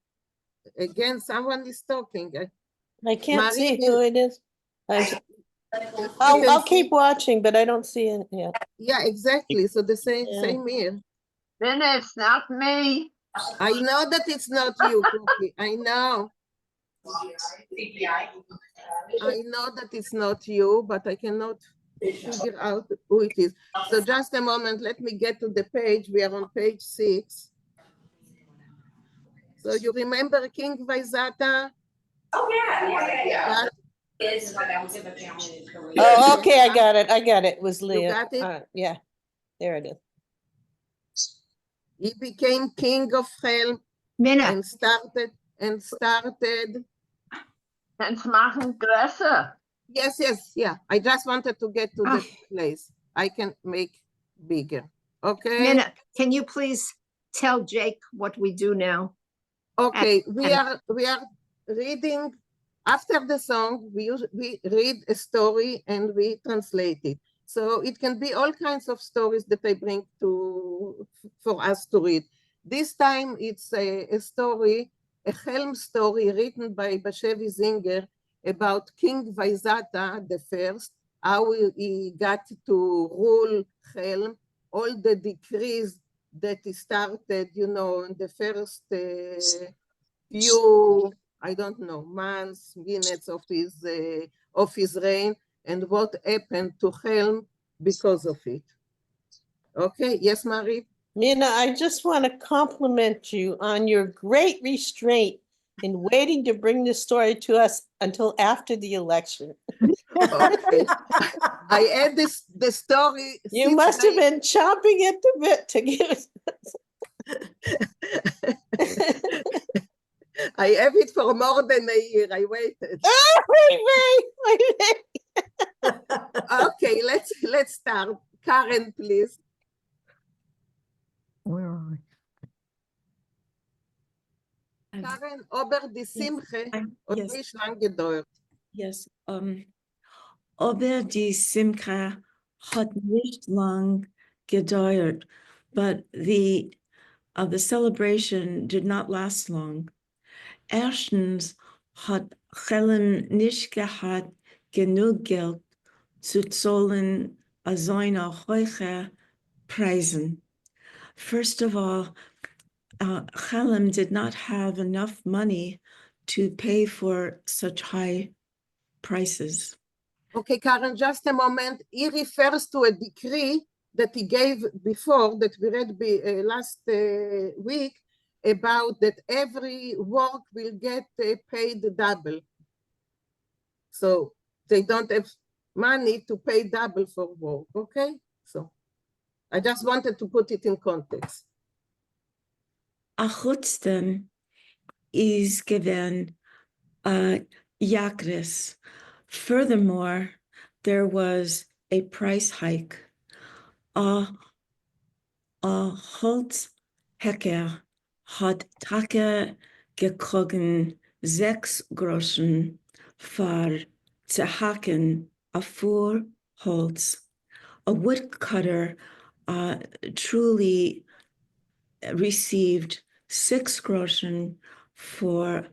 Again, someone is talking. I can't Marie see will- who it is. You I'll can keep see- watching, but I don't see it yet. Yeah, exactly. So the Yeah. same here. Then it's not me. I know that it's not you, Cookie. I know. I know that it's not you, but I cannot figure out who it is. So just a moment, let me get to the page. We are on page 6. So you remember King Vaisata? Oh, yeah. But- Oh, okay, I got it. It was Leah. got it? Yeah, there it is. He became king of Helm Minna, and started. Kannst machen größer. Yes, yeah. I just wanted to get to the place. I can make bigger. Okay. Minna, can you please tell Jake what we do now? Okay, we and- are reading after the song. We read a story and we translate it. So it can be all kinds of stories that I bring for us to read. This time it's a story, a Helm story written by Bashevi Zinger about King Vaisata the First, how he got to rule Helm, all the decrees that he started, in the first few, I don't know, months, minutes of his reign, and what happened to Helm because of it. Okay, yes, Marie? Nina, I just want to compliment you on your great restraint in waiting to bring this story to us until after the election. Okay. I had the story. You must have been chomping at the bit to give I have it for more than a year. I waited. Wait. Okay, let's start. Karen, please. Where are we? Karen, Ober die Simche und yes. nicht lang gedauert. Yes. Aber die Simcha hat nicht lang gedauert, but the celebration did not last long. Erstens hat Helen nicht gehabt genug Geld zu zahlen so eine hohe Preisen. First of all, Helen did not have enough money to pay for such high prices. Okay, Karen, just a moment. He refers to a decree that he gave before, that we read last week, about that every work will get paid double. So they don't have money to pay double for work, okay? So I just wanted to put it in context. A chutzpah is given yakris. Furthermore, there was a price hike. A Holz Hecker hat Tage gekrogen 6 Groschen für zu hacken a 4 Holz. A woodcutter truly received 6 Groschen for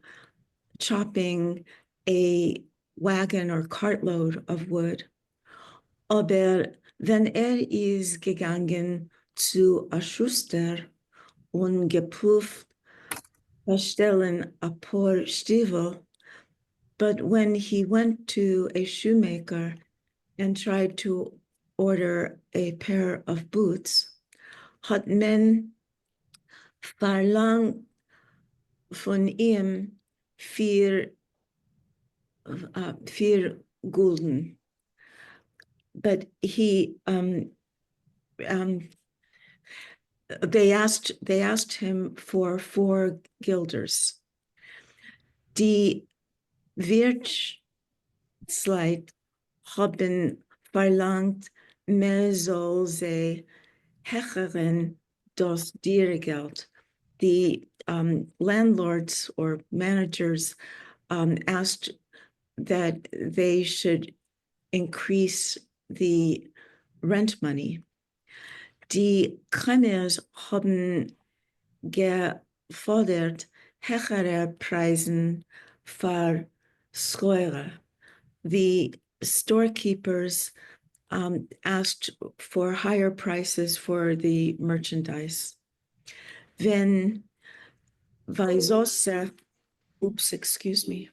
chopping a wagon or cartload of wood. Aber wenn ist gegangen zu a Schuster und geprüft bestellen a paar Stiefel, but when he went to a shoemaker and tried to order a pair of boots, hat men verlangt von ihm vier Gulden. But they asked him for 4 guilders. Die Wirtsleit haben verlangt, mehr soll sie hecheren das Diergeld. The landlords or managers asked that they should increase the rent money. Die Krimis haben gefordert höhere Preisen für Steuer. The storekeepers asked for higher prices for the merchandise. Wenn Weißosse, oops, excuse me.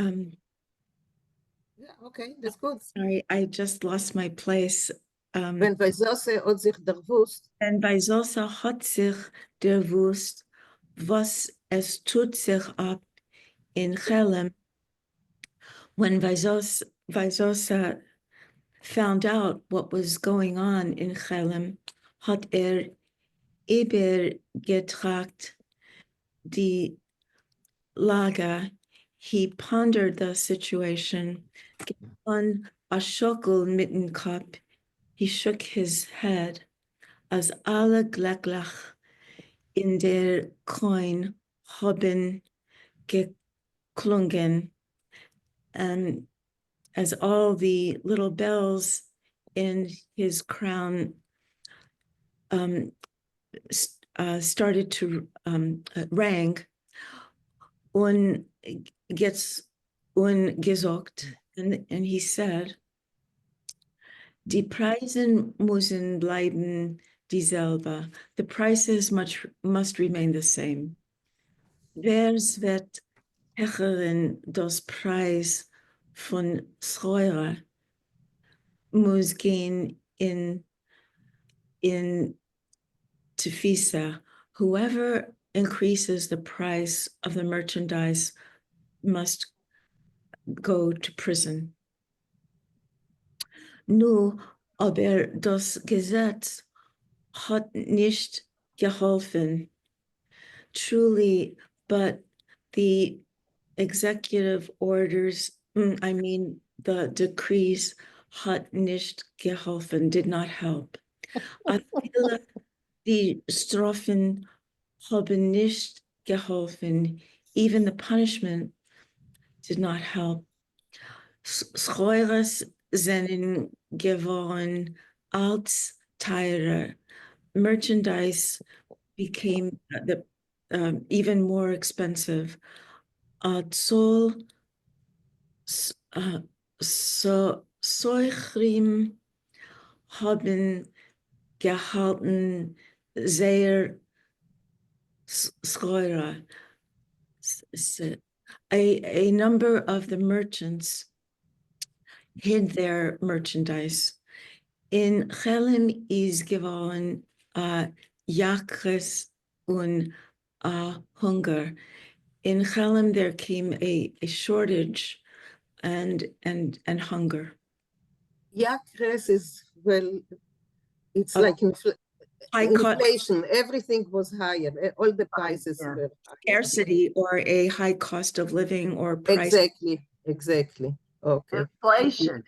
Yeah, okay, that's good. Sorry, I just lost my place. Wenn Weißosse hat sich gewusst, Wenn Weißosse hat sich gewusst, was es tut sich ab in Chelem. When Weißosse found out what was going on in Chelem, hat übergetragt die Lage. He pondered the situation. On a shokel mitten Kopf, he shook his head as alle Glecklach in der Coin haben geklungen, and as all the little bells in his crown started to rang, gesagt, and he said, die Preisen müssen bleiben dieselbe. The prices must remain the same. Wers wird hecheren das Preis von Steuer muss gehen in Tefisa. Whoever increases the price of the merchandise must go to prison. Nu, aber das Gesetz hat nicht geholfen. Truly, but the executive orders, the decrees hat nicht geholfen, did not help. Die Strafen haben nicht geholfen. Even the punishment did not help. Schreures sind geworden als teurer. Merchandise became even more expensive. Zoll Soichrim haben gehalten sehr scheuer. A number of the merchants hid their merchandise. In Chelem is geworden Jachres und hunger. In Chelem there came a shortage and hunger. Jachres is, well, it's like High inflation. Everything was higher. All the prices were higher. Scarcity or a high cost of living or price. Exactly. Okay. Inflation.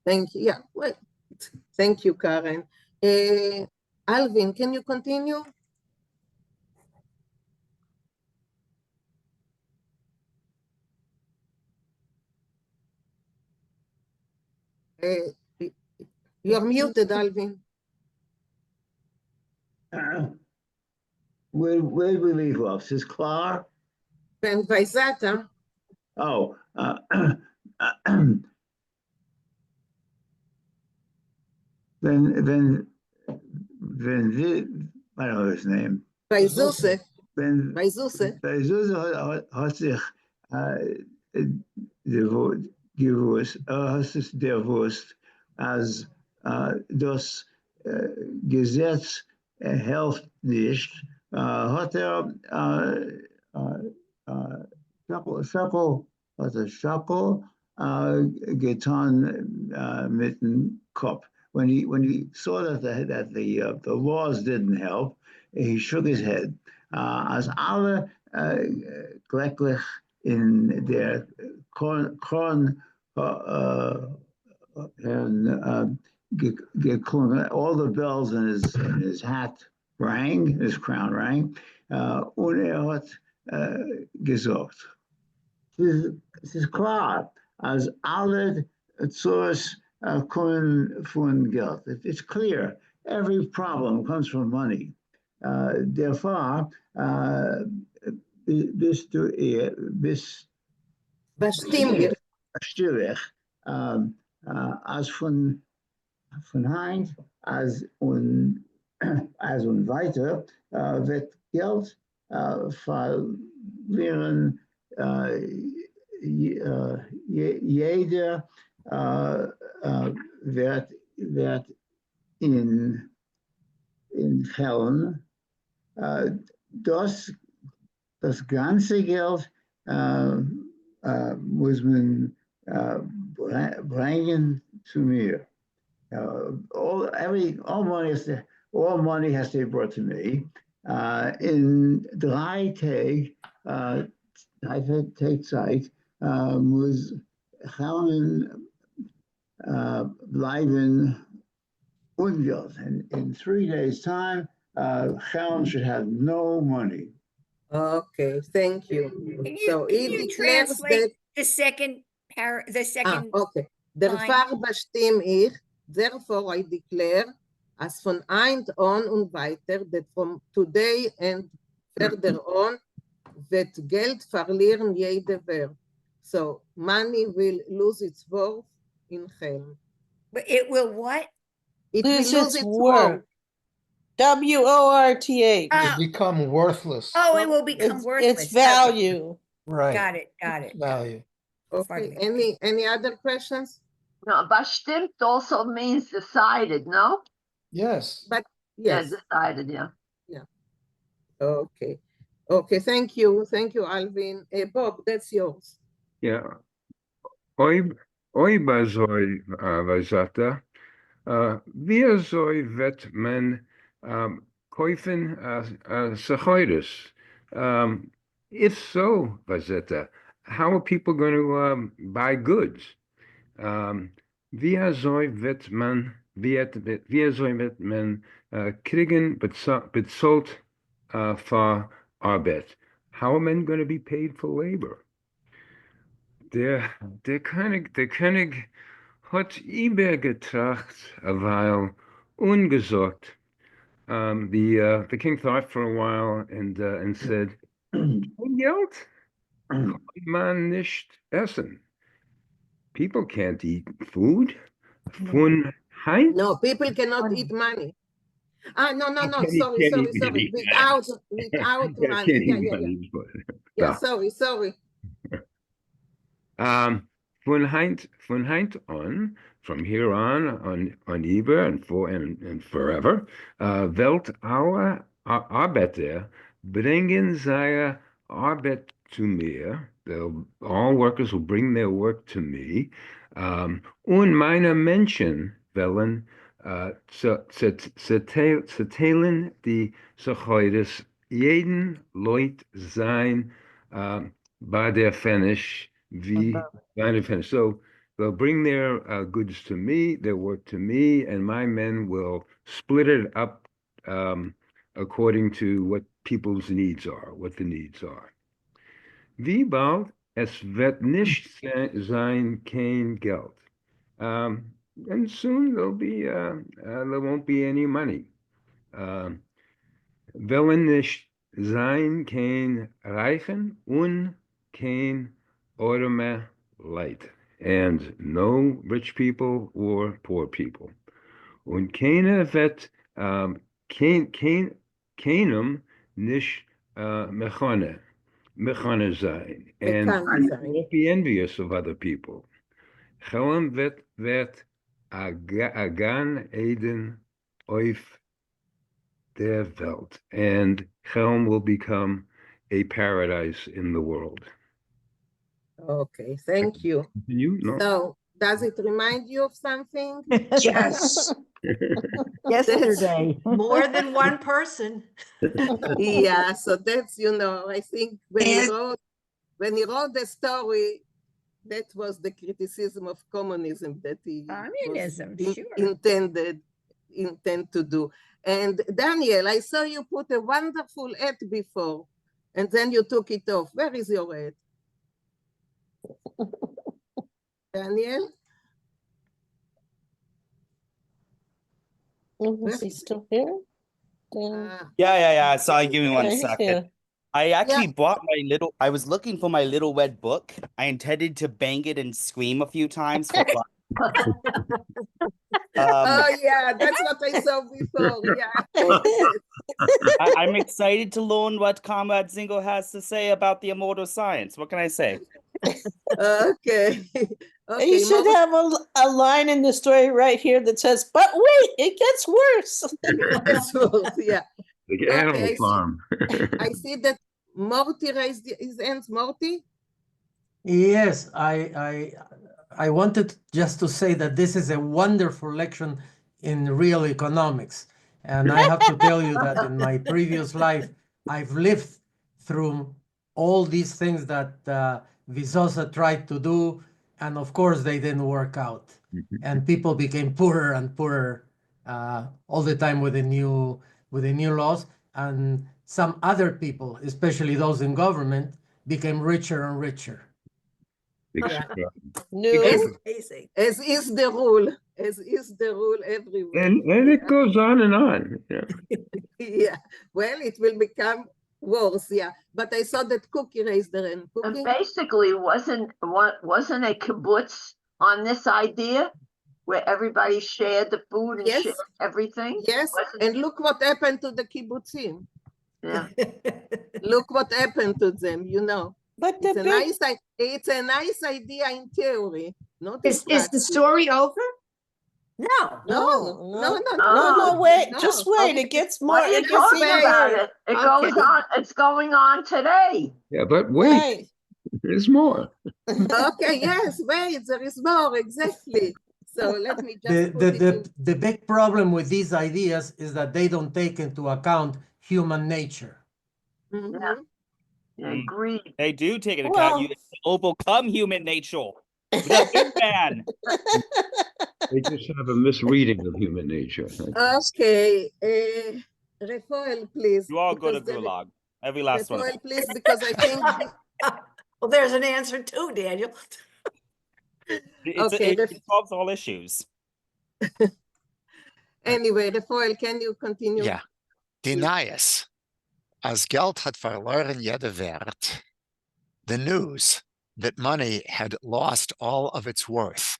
Thank you. Yeah, well, thank you, Karen. Alvin, can you continue? You're muted, Alvin. Where did we leave off? Is Clar? Ben Vaisata. Oh, then I don't know his name. Vaizuse. Vaizuse hat sich gewusst, as das Gesetz helft nicht, hat Schackel getan mit dem Kopf. When he saw that the laws didn't help, he shook his head. As alle glücklich in der Korn and all the bells in his hat rang, his crown rang, und hat gesagt, es ist klar, als alle Zors kommen von Geld. It's clear, every problem comes from money. Therefore, bist stillig, als von Heinz, als und weiter wird Geld verlieren jeder wird in Fällen das ganze Geld muss man bringen zu mir. All money has to be brought to me. In 3 Tagen, take Zeit, muss Helmen bleiben ungeld. And in 3 days' time, Helm should have no money. Okay, thank you. So Can he you declares that. translate the second Okay. Therefore bestimm ich, therefore I declare, as von Eint on und weiter, that from today and further on, that Geld verlieren jede Wert. So money will lose its worth in Helm. But it will what? It Lose will lose its its worth. worth. WORTH. It become worthless. Oh, it will become worthless. Its value. Right. Got it. Value. Okay, any other questions? No, bestimmt also means decided, no? Yes. But Yeah, yes. decided, yeah. Yeah. Okay. Okay, thank you, Alvin. Bob, that's yours. Yeah. Oi bazoi vazata. Wie wird man kaufen Sechoides? If so, vazeta, how are people going to buy goods? Wie wird man kriegen bezahlt for Arbeit? How are men going to be paid for labor? Der König hat übergetracht, weil ungesorgt. The king thought for a while and said, Geld kann man nicht essen. People can't eat food. Von Heinz? No, people cannot eat money. No, Can't sorry. eat Without money. Yeah, sorry. Von Heinz on, from here on über and forever, Welt our Arbeiter bringen seine Arbeit zu mir. All workers will bring their work to me. Und meine Menschen wollen zerteilen die Sechoides jeden Leut sein bei der Finish. So they'll bring their goods to me, their work to me, and my men will split it up according to what people's needs are, what the needs are. Wie bald es wird nicht sein kein Geld. And soon there won't be any money. Wollen nicht sein kein Reichen und kein Arme Leid, and no rich people or poor people. Und keiner wird keinem nicht mechane sein, and won't be envious of other people. Chelem wird a Gan Eden auf der Welt, and Chelm will become a paradise in the world. Okay, thank you. Continue? No? So, does it remind you of something? Yes. Yesterday. More than one person. Yeah, so that's, I think when he wrote the story, that was the criticism of communism that he Communism, was sure. intend to do. And Daniel, I saw you put a wonderful ad before, and then you took it off. Where is your ad? Daniel? Is he still here? Yeah. Sorry, give me one Yeah, he's second. here. I actually bought I was looking for my little red book. I intended to bang it and scream a few times for fun. Oh yeah, that's what I saw before. Yeah. I'm excited to learn what Comrade Zingo has to say about the immortal science. What can I say? Okay. You should have a line in the story right here that says, "But wait, it gets worse." It's worse, yeah. The Animal Farm. I see that Morty raised his hands. Morty? Yes, I wanted just to say that this is a wonderful lecture in real economics. And I have to tell you that in my previous life, I've lived through all these things that Vizosa tried to do. And of course, they didn't work out. And people became poorer and poorer all the time with the new laws. And some other people, especially those in government, became richer and richer. As is the rule. As is the rule everywhere. And it goes on and on. Yeah. Yeah. Well, it will become worse, yeah. But I saw that Cookie raised her hand. And basically, wasn't a kibbutz on this idea where everybody shared the food and shared everything? Yes, and look what happened to the kibbutzim. Yeah. Look what happened to them, But it's a nice idea in theory. Not Is the story over? No, wait, just wait. It gets more. What are you It gets talking even about? worse. It goes on. It's going on today. Yeah, but wait, there's more. Okay, yes, wait, there is more, exactly. So let me just The big problem with these ideas is that they don't take into account human nature. Yeah, agreed. They do take into account you overcome human nature. The big man. They just have a misreading of human nature. Okay, Refoel, please. You all go to Gulag. Every last one. Refoel, please, because I think. Well, there's an answer too, Daniel. It solves all issues. Anyway, Refoel, can you continue? Yeah. Denies. As Geld hat verloren jede Wert. The news that money had lost all of its worth,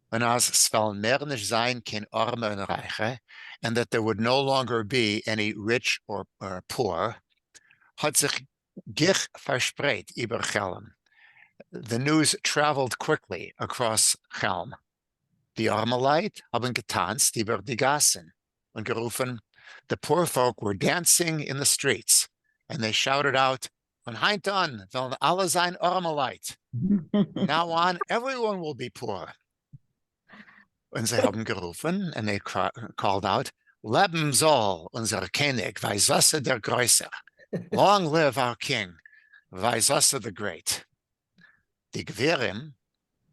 when as sval mehr nicht sein kein Arme und Reiche, and that there would no longer be any rich or poor, hat sich gich verspreit über Chelm. The news traveled quickly across Chelm. Die arme Leid haben getanzt über die Gassen und gerufen. The poor folk were dancing in the streets, and they shouted out, von heint an, wollen alle sein arme Leid. Now on, everyone will be poor. Und sie haben gerufen, and they called out, Leben soll unser König, Vaizosa der Größer. Long live our king, Vaizosa the Great. Die Gwerim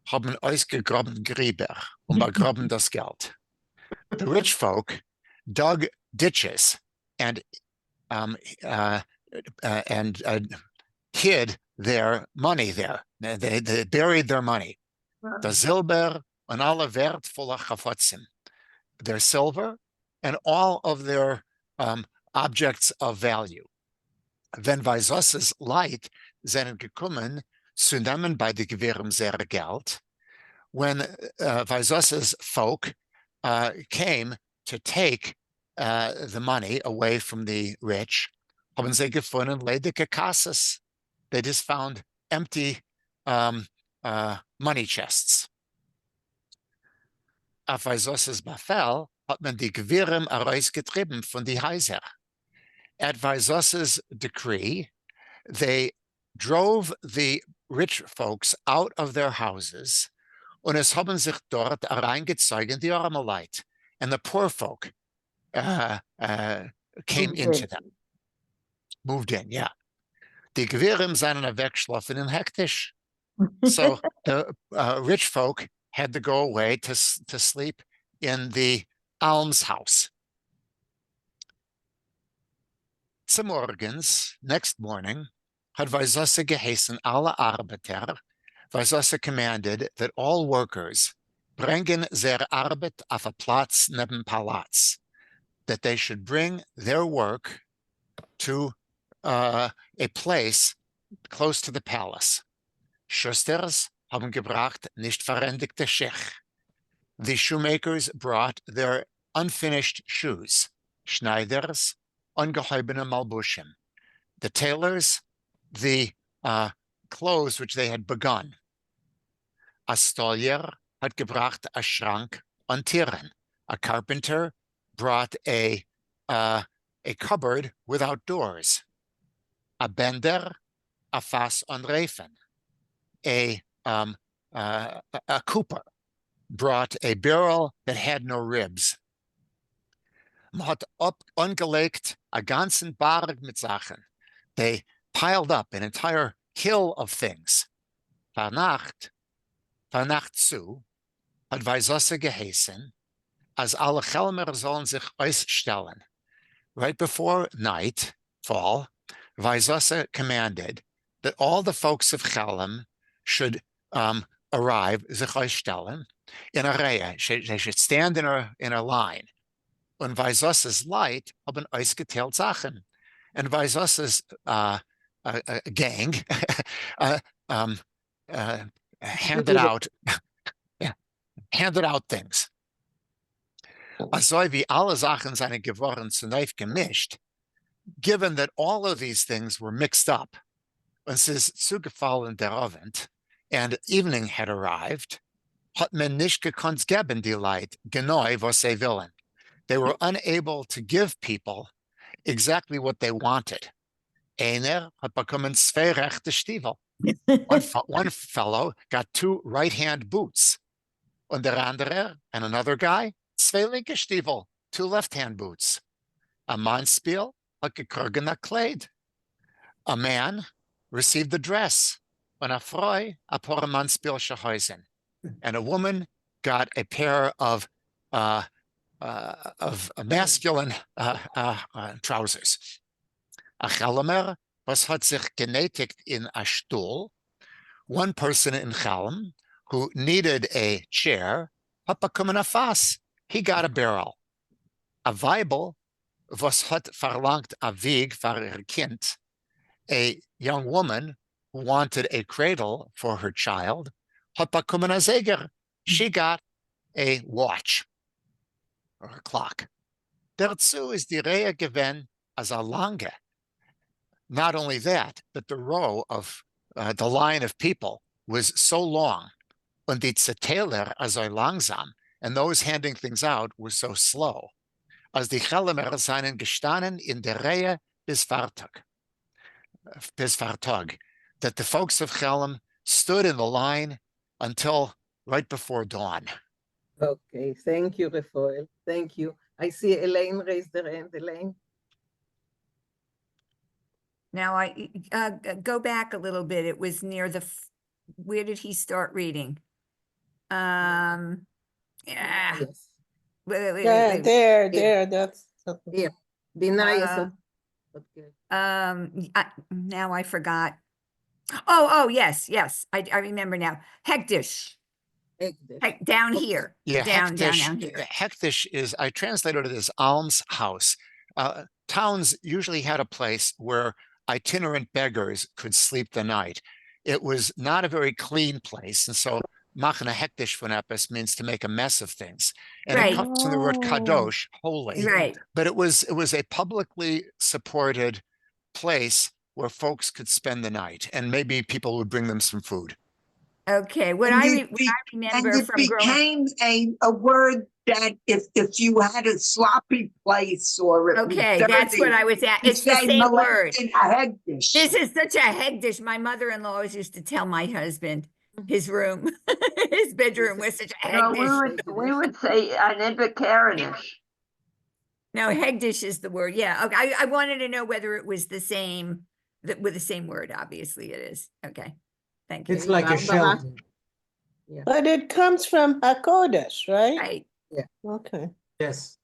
haben ausgegraben Gräber und begraben das Geld. The rich folk dug ditches and hid their money there. They buried their money. The Silber and alle wertvolle Chafotzim, their silver and all of their objects of value. Wenn Vaizos's light sind gekommen, zusammen bei de Gewerum sehr Geld, when Vaizos's folk came to take the money away from the rich, haben sie gefunden ledige Kassas. They just found empty money chests. Auf Vaizos's Bafel hat man die Gewirren herausgetrieben von die Häuser. At Vaisos's decree, they drove the rich folks out of their houses, und es haben sich dort hereingezogen die arme Leute, and the poor folk came into them, moved in, yeah. Die Gewirren seien weggeschlafen in hektisch. So the rich folk had to go away to sleep in the almshouse. Zum Morgens, next morning, had Vaisose geheißen alle Arbeiter. Vaisose commanded that all workers bringen their Arbeit auf a Platz neben Palaz, that they should bring their work to a place close to the palace. Schusters haben gebracht nicht verändigte Schech. The shoemakers brought their unfinished shoes. Schneiders, ungehäubene Malbushim. The tailors, the clothes which they had begun. A stollier had gebracht a Schrank und Tieren. A carpenter brought a cupboard without doors. A bender, a Fass und Reifen. A cooper brought a barrel that had no ribs. Man hat angelegt a ganzen Berg mit Sachen. They piled up an entire hill of things. Vernacht zu, hat Vaisose geheißen, als alle Chelmer sollen sich ausstellen. Right before nightfall, Vaisose commanded that all the folks of Chelm should arrive, sich ausstellen, in a Reihe. They should stand in a line. Und Vaisos's light haben ausgeteilt Sachen. And Vaisos's gang handed out things. Also wie alle Sachen seien geworden zunächst gemischt, given that all of these things were mixed up, und es ist zugefallen der Abend, and evening had arrived, hat man nicht gekonnt geben die Leute genau, was sie willen. They were unable to give people exactly what they wanted. Einer hat bekommen zwei rechte Stiefel. One fellow got two right-hand boots. Und der andere, and another guy, zwei linke Stiefel, two left-hand boots. A Manspiel hat gekriegt a Kleid. A man received a dress. Und a Frau a paar Manspielsche Häusen. And a woman got a pair of masculine trousers. A Chelmer, was hat sich genätigt in a Stuhl. One person in Chelm who needed a chair, hat bekommen a Fass. He got a barrel. A Weibel, was hat verlangt a Weg für ihr Kind. A young woman who wanted a cradle for her child, hat bekommen a Zeger. She got a watch or a clock. Dazu is die Reihe gewesen as a lange. Not only that, but the row of the line of people was so long, und die Zerteiler so langsam, and those handing things out were so slow, as die Chelmer seien gestanden in der Reihe bis Fartag, that the folks of Chelm stood in the line until right before dawn. Okay, thank you, Rafael. Thank you. I see Elaine raised her hand. Elaine? Now I go back a little bit. It was near where did he start reading? Yeah. Yes. Wait, There, that's here. Deny okay. Now I forgot. Oh, yes. I remember now. Hektish. Down here. Yeah, down here. Hektish is, I translated it as almshouse. Towns usually had a place where itinerant beggars could sleep the night. It was not a very clean place, and so machen a hektish von etwas means to make a mess of things. And it comes from the word kadosh, holy. Right. But it was a publicly supported place where folks could spend the night, and maybe people would bring them some food. Okay, what I remember and it from growing became a word that if you had a sloppy place or it was Okay, that's what dirty, I was at. you It's the say same word. molesting a head dish. This is such a hegdish. My mother-in-law always used to tell my husband his room, his bedroom was such a No, hegdish. we would say an Ibecarinish. No, hegdish is the word. Yeah. Okay. I wanted to know whether it was the same, that with the same word. Obviously it is. Okay. Thank you. It's like a Barbara. shelter. Yeah. But it comes from Hakodesh, right? Right. Yeah. Okay. Yes.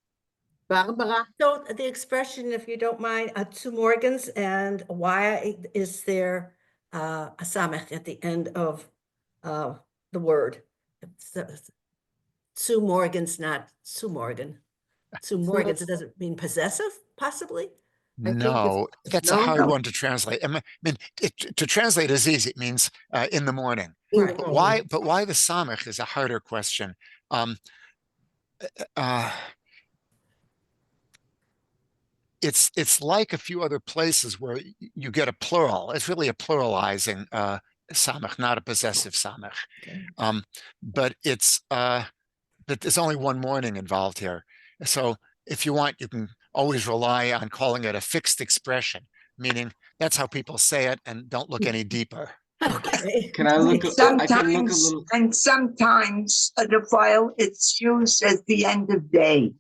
Barbara. So the expression, if you don't mind, two Morgans, and why is there a samech at the end of the word? Two Morgans, not Sue Morgan. Two Morgans, it doesn't mean possessive, possibly? No, that's a no, hard no. one to translate. I mean, to translate is easy. It means in the morning. In the But morning. why the samech is a harder question. It's like a few other places where you get a plural. It's really a pluralizing samech, not a possessive samech. But there's only one morning involved here. So if you want, you can always rely on calling it a fixed expression, meaning that's how people say it and don't look any deeper. Okay. Can I look? I can look a Sometimes, little. and sometimes the file it's used as the end of day.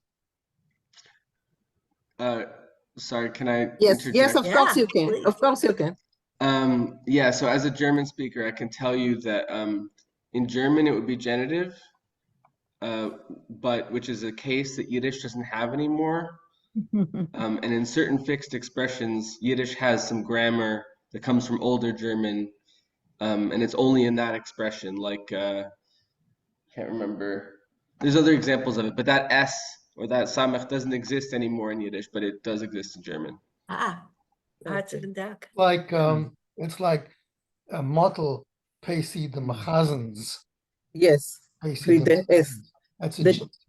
Sorry, can I Yes, interject? yes, of course you can. Of course you can. Yeah, so as a German speaker, I can tell you that in German it would be genitive, but which is a case that Yiddish doesn't have anymore. And in certain fixed expressions, Yiddish has some grammar that comes from older German, and it's only in that expression. Like, can't remember. There's other examples of it, but that S or that Samech doesn't exist anymore in Yiddish, but it does exist in German. Like it's like a mottle pacey the machazens. Yes. Pacey With the S. That's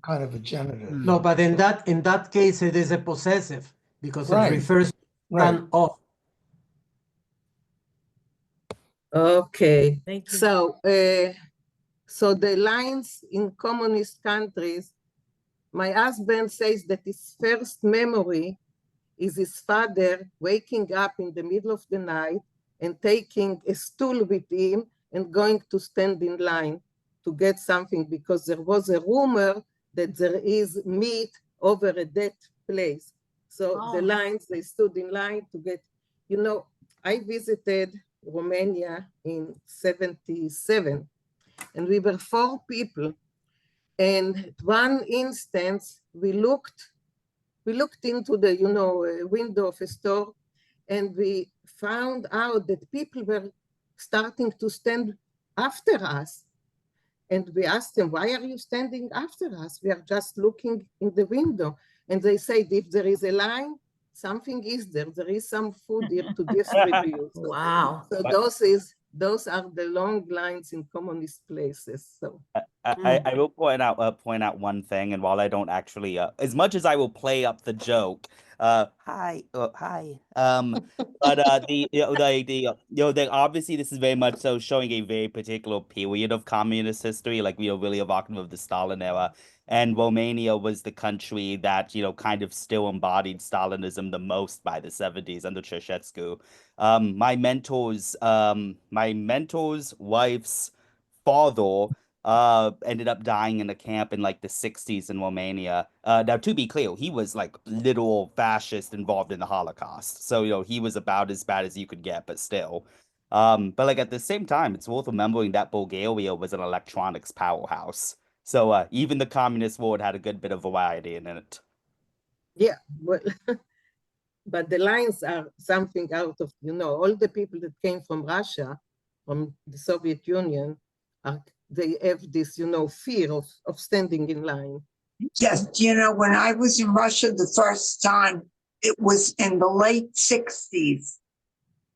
kind of a genitive. No, but in that case, it is a possessive because Right. it refers to one of. Okay. Thank you. So the lines in communist countries, my husband says that his first memory is his father waking up in the middle of the night and taking a stool with him and going to stand in line to get something because there was a rumor that there is meat over at that place. So the lines, they stood in line to get, you know, I visited Romania in 77 and we were 4 people. And one instance, we looked into the, window of a store and we found out that people were starting to stand after us. And we asked them, why are you standing after us? We are just looking in the window. And they said, if there is a line, something is there. There is some food here to distribute. Wow. So those are the long lines in communist places. So I will point out one thing, and while I don't actually, as much as I will play up the joke, hi, but they obviously this is very much so showing a very particular period of communist history, like really evocative of the Stalin era. And Romania was the country that, kind of still embodied Stalinism the most by the 70s under Ceausescu. My mentor's wife's father ended up dying in a camp in like the 60s in Romania. Now, to be clear, he was like literal fascist involved in the Holocaust. So, he was about as bad as you could get, but still. But like at the same time, it's worth remembering that Bulgaria was an electronics powerhouse. So even the communist world had a good bit of variety in it. yeah, well, but the lines are something out of, all the people that came from Russia, from the Soviet Union, they have this, fear of standing in line. Yes, when I was in Russia the first time, it was in the late 60s.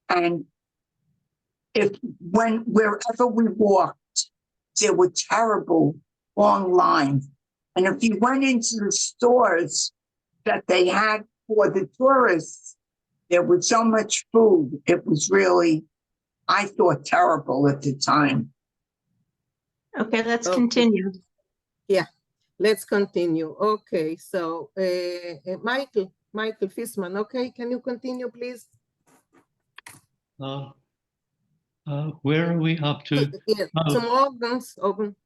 And wherever we walked, there were terrible long lines. And if you went into the stores that they had for the tourists, there was so much food. It was really, I thought, terrible at the time. Okay, let's continue. Yeah. Let's continue. Okay, so Michael Fissman, okay, can you continue, please? Where are we up to? Zum Morgens, oben.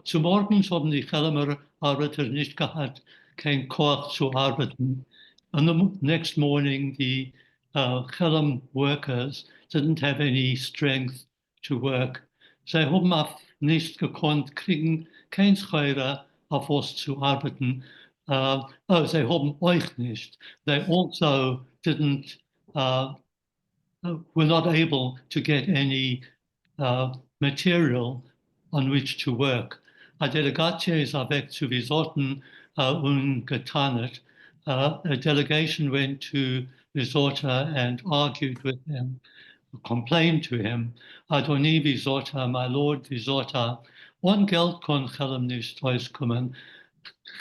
Zu morgens haben die Chelmer Arbeiter nicht gehabt, kein Koch zu arbeiten. And the next morning, the Chelm workers didn't have any strength to work. Sie haben auch nicht gekonnt kriegen, kein Schreiber auf was zu arbeiten. Sie haben euch nicht. They also didn't, were not able to get any material on which to work. A delegatie is avec zu Visorten getanet. A delegation went to Visorta and argued with him, complained to him. Adoni Visorta, my lord Visorta, one Geld kon Chelm nicht rauskommen.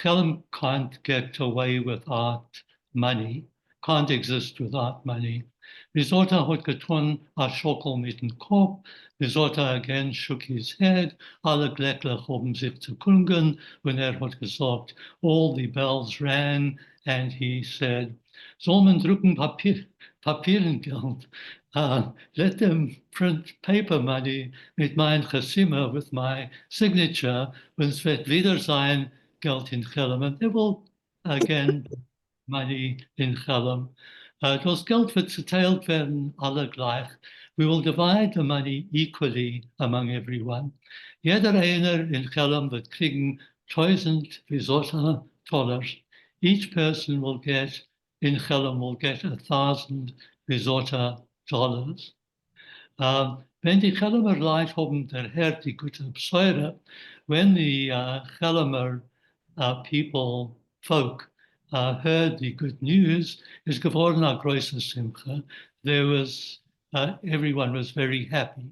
Chelm can't get away without money, can't exist without money. Visorta hat getan a Schockel mit dem Kopf. Visorta again shook his head. Alle Gleckler haben sich zu klungen when hat gesagt. All the bells rang and he said, soll man drucken Papierengeld? Let them print paper money mit mein Gesimmer, with my signature, when es wird wieder sein Geld in Chelm. And they will again money in Chelm. Das Geld wird zerteilt werden, alle gleich. We will divide the money equally among everyone. Jeder einer in Chelm wird kriegen 1000 Visorta dollars. Each person will get, in Chelm, will get 1000 Visorta dollars. Wenn die Chelmer Leute haben der Herr die gute Besäure, when the Chelmer people, folk, heard the good news, is geworden a große Simcha. There was, everyone was very happy.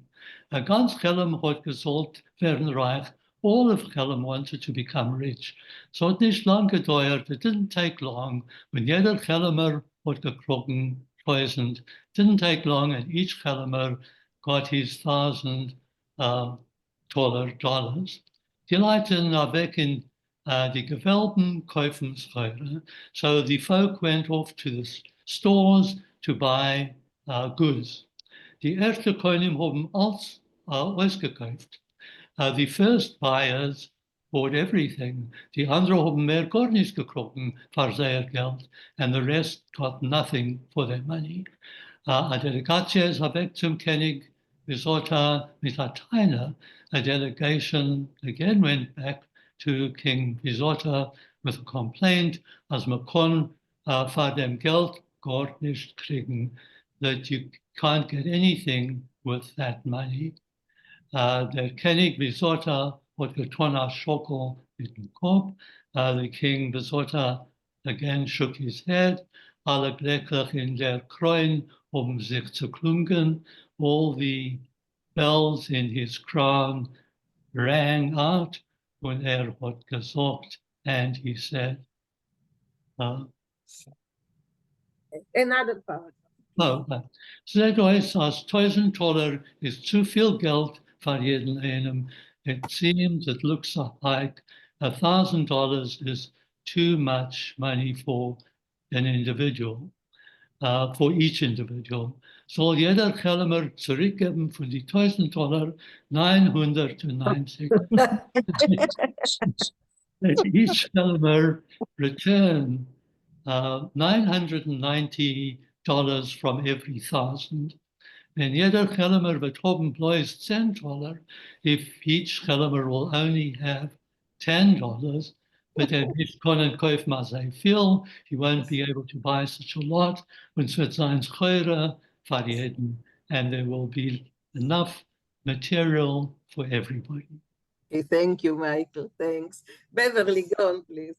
Ganz Chelm hat gesollt werden reich. All of Chelm wanted to become rich. So it nicht lang gedauert, it didn't take long. When jeder Chelmer hat gekrogen, poisoned, didn't take long, and each Chelmer got his 1000 dollars. Die Leute weg in die Gewölben kaufen Scheure. So the folk went off to the stores to buy goods. Die erste Konim haben alles ausgekauft. The first buyers bought everything. Die anderen haben mehr gar nicht gekrogen für their Geld, and the rest got nothing for their money. A delegatie ist weg zum König Visorta mit Ateina. A delegation again went back to King Visorta with a complaint, as man kann für dem Geld gar nicht kriegen, that you can't get anything with that money. Der König Visorta hat getan a Schockel mit dem Kopf. The King Visorta again shook his head. Alle Gleckler in der Kroon haben sich zu klungen. All the bells in his crown rang out when hat gesagt, and he said, Another part. Seht euch, als 1000 Dollar ist zu viel Geld für jeden einen. It seems, it looks like $1,000 is too much money for an individual, for each individual. Soll jeder Chelmer zurückgeben von die 1000 Dollar 990. Each Chelmer return $990 from every 1,000. And jeder Chelmer wird haben bloß $10 if each Chelmer will only have $10. But if können kaufen mal sehr viel, he won't be able to buy such a lot. Und es wird sein teurer für jeden. And there will be enough material for everybody. Okay, thank you, Michael. Thanks. Beverly, go on, please.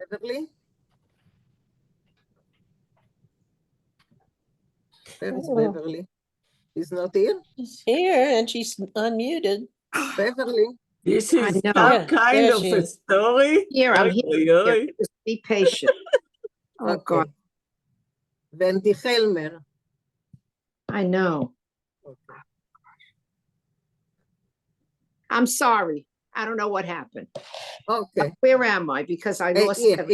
Beverly? Where is Beverly? She's not here? She's here and she's unmuted. Beverly? This is I know. some kind there of she a is. story. Here, I'm Oy, here. oy, oy. Just be patient. Oh, God. Wendy Helmer. I know. I'm sorry. I don't know what happened. Okay. Where am I? Because I lost Hier.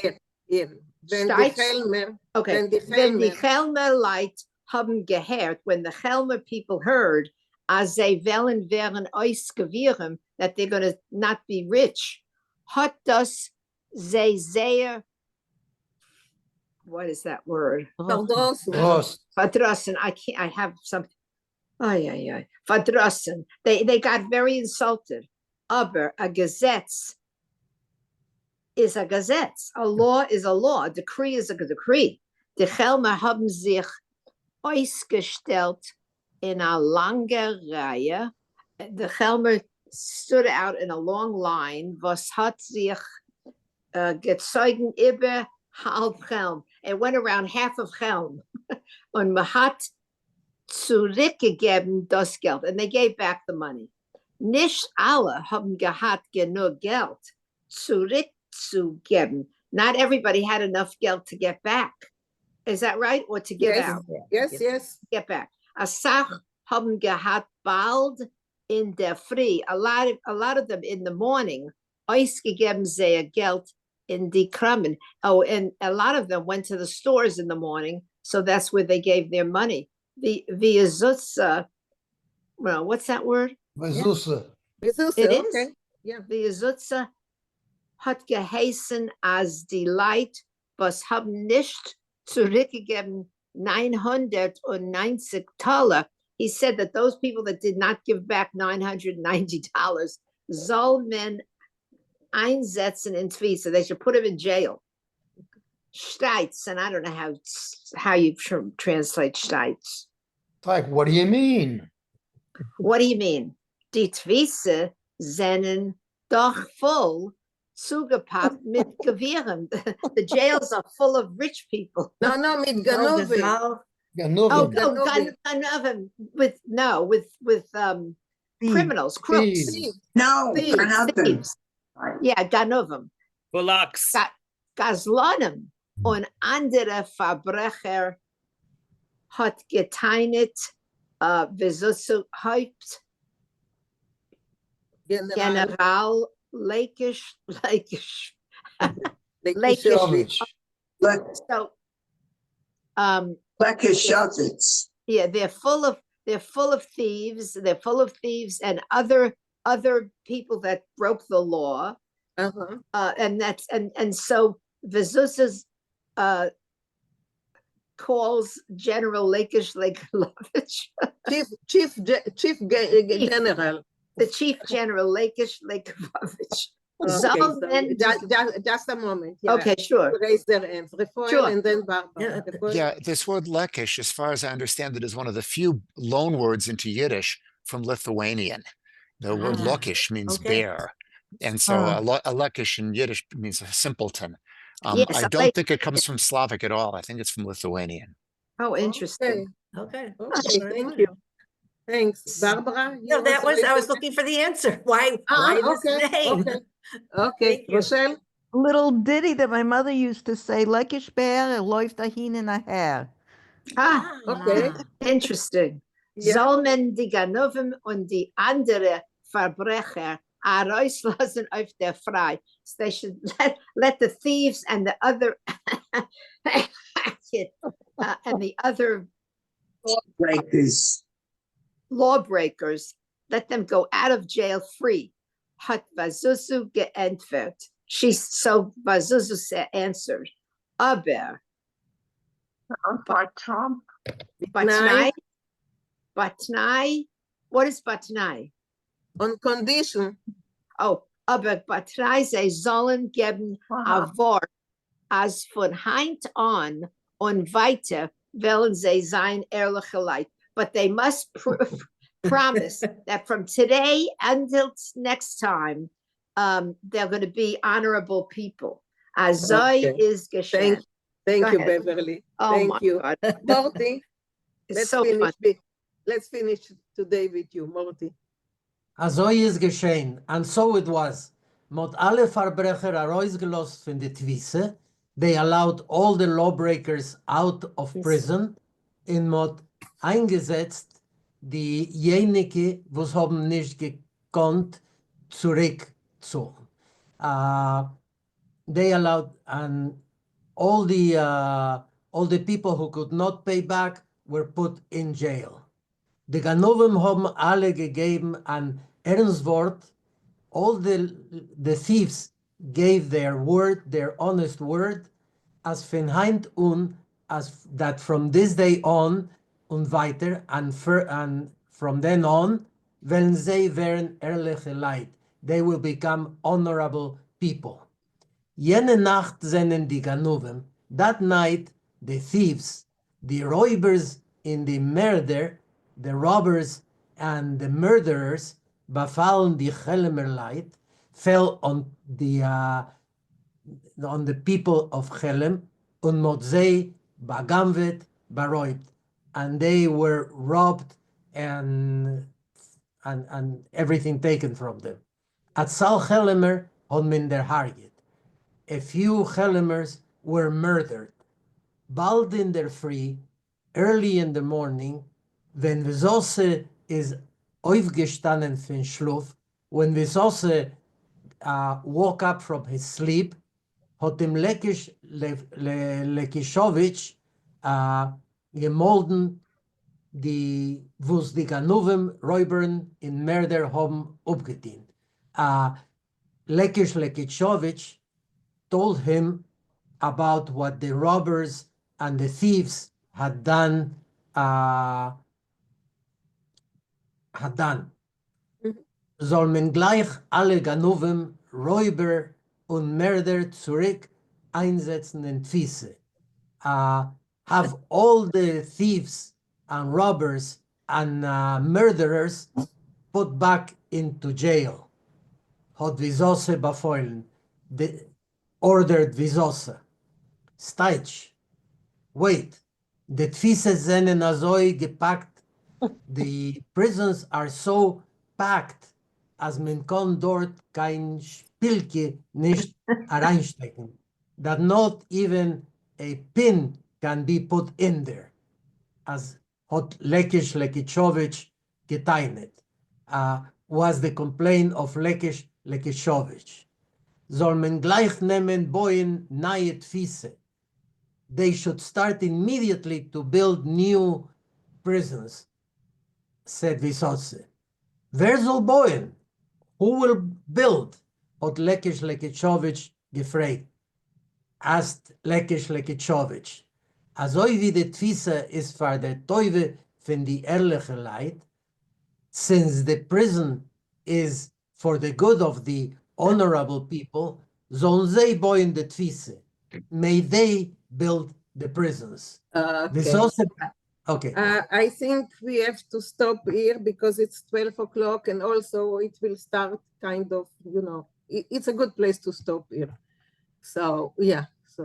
Wenn die Steitz? Helmer, Okay. wenn die When the Helmer, Helmer light haben gehört, when the Helmer people heard, as they wollen wären ausgewirren, that they're going to not be rich, hat das sie sehr, what is that word? verdrossen. Verdrossen. I have something. Ay. Verdrossen. They got very insulted. Aber a Gesetz is a Gesetz. A law is a law. A decree is a decree. Die Helmer haben sich ausgestellt in a lange Reihe. The Helmer stood out in a long line. Was hat sich gezeugen über halb Helm. It went around half of Helm. Und man hat zurückgegeben das Geld. And they gave back the money. Nicht alle haben gehabt genug Geld zurückzugeben. Not everybody had enough Geld to get back. Is that right? Or to give out? Yes. Get back. A Sach haben gehabt bald in der Früh. A lot of them in the morning. Ausgegeben sehr Geld in die Krammen. Oh, and a lot of them went to the stores in the morning. So that's where they gave their money. The well, what's that word? Vezusa. It is. Okay. Yeah. The Zutza hat geheißen as die Leid, was haben nicht zurückgegeben $990. He said that those people that did not give back $990 soll man einsetzen in Tvisa. They should put him in jail. Steitz, and I don't know how you translate Steitz. Like, what do you mean? What do you mean? Die Tvisa seien doch voll zugepackt mit Gewehren. The jails are full of rich people. No, mit Ganoven. Ganovim with criminals, crooks. No, Thieves. Yeah, Ganovim. Kulaks. Gazlonim und andere Verbrecher hat geteinet, Haupt General Lakish. So, yeah, they're full of thieves. They're full of thieves and other people that broke the law. And so Vezusa's calls General Lakish Lakelovich. Chief General. The Chief General Lakish Lakelovich. Okay, just a moment. Yeah. Okay, sure. Raise their hands. Sure. And then Barbara. Yeah, this word lekish, as far as I understand it, is one of the few loan words into Yiddish from Lithuanian. The word lokish means bear. And so a lekish in Yiddish means a simpleton. Yes, I don't think it comes from Slavic at all. I think it's from Lithuanian. Oh, interesting. Okay. Thank you. Thanks. Barbara? No, I was looking for the answer. Why this name? Okay. Rochelle? Little ditty that my mother used to say, Lekish bear, läuft dahin in a hair. Okay. Interesting. Sollen die Ganovim und die andere Verbrecher herauslassen auf der Frei. So they should let the thieves and the other lawbreakers, let them go out of jail free. Hat Vazuzu geantwortet. So Vazuzu answered, aber Batnai, what is Batnai? On condition. Oh, aber Batnai, sie sollen geben a Wort, als von Heint on und weiter wollen sie sein ehrliche Leid. But they must promise that from today until next time, they're going to be honorable people. Azoi is geschehen. Thank you, Beverly. Thank you. God. Morty, It's so fun. Let's finish today with you, Morty. Azoi is geschehen, and so it was. Mot alle Verbrecher herausgelost von der Twisse, they allowed all the lawbreakers out of prison, in Mot eingesetzt, diejenigen, was haben nicht gekonnt, zurückzogen. They allowed, and all the people who could not pay back were put in jail. Die Ganoven haben alle gegeben an Ernstwort. All the thieves gave their word, their honest word, as von Heint un, as that from this day on und weiter, and from then on, wenn sie wären ehrliche Leid, they will become honorable people. Jene Nacht seinen die Ganoven, that night the thieves, the robbers in the murder, the robbers and the murderers, befallen die Chelemer Leid, fell on the people of Chelem, und Motzei bagamvet baroibt, and they were robbed and everything taken from them. At Sal Chelemer on minder harget. A few Chelemers were murdered. Bald in their free, early in the morning, when Visose is aufgestanden von Schlaf, when Visose woke up from his sleep, hat ihm Lekishowitsch gemolden, wo's die Ganuvim Räubern in Mörder haben abgedient. Lekishowitsch told him about what the robbers and the thieves had done. Soll man gleich alle Ganuvim, Räuber und Mörder zurück einsetzen in Tfise. Have all the thieves and robbers and murderers put back into jail. Hat Visose befeuillen. Ordered Visose. Steitsch. Wait. The Tfise seinen azoi gepackt. The prisons are so packed, as man kann dort kein Spielke nicht reinstecken, that not even a pin can be put in there, as hat Lekishowitsch geteinet, was the complaint of Lekishowitsch. Soll man gleich nehmen boyen nahe Tfise. They should start immediately to build new prisons, said Visose. Wer soll bauen? Who will build? Hat Lekishowitsch gefragt. Asked Lekishowitsch. Azoi wie die Tfise ist für der Teuwe von die ehrliche Leid, since the prison is for the good of the honorable people, sollen sie bauen die Tfise. May they build the prisons. Visose. Okay. I think we have to stop here because it's 12 o'clock and also it will start kind of, it's a good place to stop here. So, yeah, so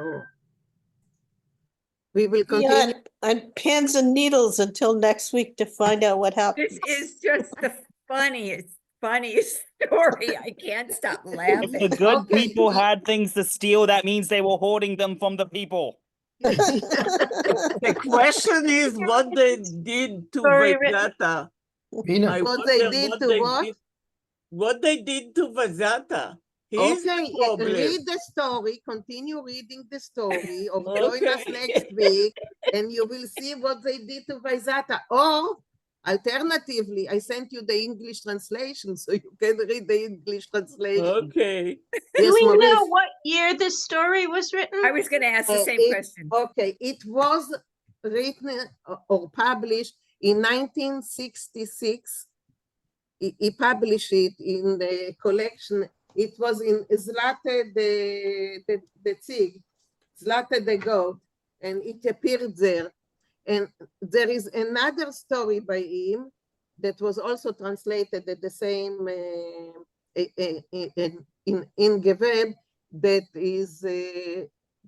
we will continue. Yeah, and pins and needles until next week to find out what happened. This is just the funniest story. I can't stop If laughing. the good people had things to steal, that means they were hoarding them from the people. The question is what they did to Vazata. What they did to what? What they did to Vazata. Okay, read the story, continue reading the story, or join us next week, and you will see what they did to Vazata. Or, alternatively, I sent you the English translation, so you can read the English translation. Okay. Yes, Do we Maurice? know what year this story was written? I was going to ask the same question. Okay, it was written or published in 1966. He published it in the collection. It was in Zlate the Zig, Zlate the Goat, and it appeared there. And there is another story by him that was also translated at the same in Geweb, that is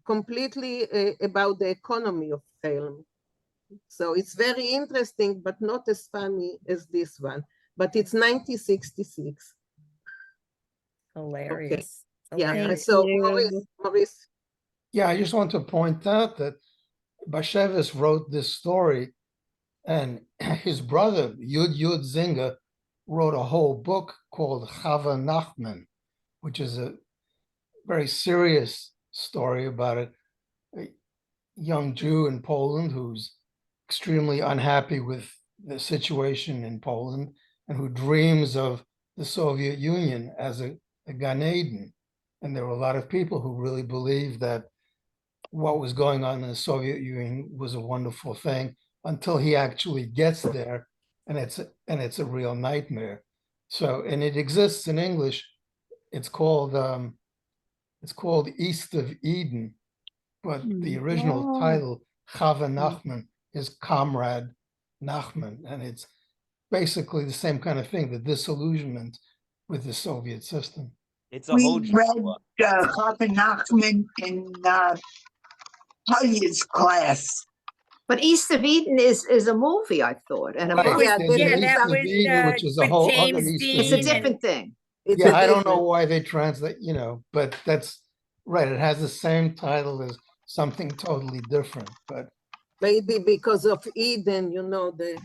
completely about the economy of Chelm. So it's very interesting, but not as funny as this one. But it's 1966. Hilarious. Okay. Yeah. Hilarious. So Maurice. Yeah, I just want to point out that Bashevis wrote this story, and his brother Yud Zinger wrote a whole book called Chava Nachman, which is a very serious story about a young Jew in Poland who's extremely unhappy with the situation in Poland and who dreams of the Soviet Union as a Gan Eden. And there were a lot of people who really believed that what was going on in the Soviet Union was a wonderful thing until he actually gets there, and it's a real nightmare. So, and it exists in English. It's called East of Eden, but the original title, Chava Nachman, is Comrade Nachman, and it's basically the same kind of thing, the disillusionment with the Soviet system. It's a whole We read Chava Nachman in Talia's class. But East of Eden is a movie, I thought, and a Right, book. there's an East of Eden, which is a with whole other James East of It's a Eden. different thing. It's Yeah, a I don't know different- why they translate, but that's right. It has the same title as something totally different, but Maybe because of Eden,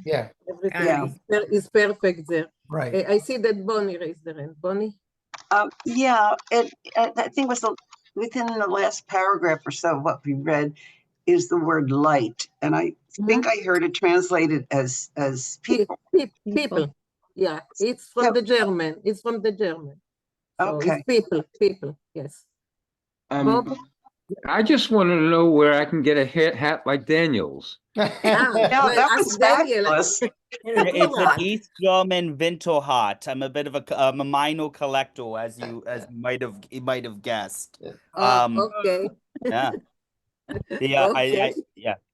yeah, everything is perfect there. right. I see that Bonnie raised her hand. Bonnie? Yeah, I think it was within the last paragraph or so, what we read is the word light. And I think I heard it translated as people. People. Yeah, it's from the German. It's from the German. So Okay. it's people, yes. Bob? I just want to know where I can get a hat like Daniel's. Yeah, that was fabulous. It's an East German Vinkl hat. I'm a bit of a minor collector, as you might have guessed. Okay. Yeah. Yeah, Okay.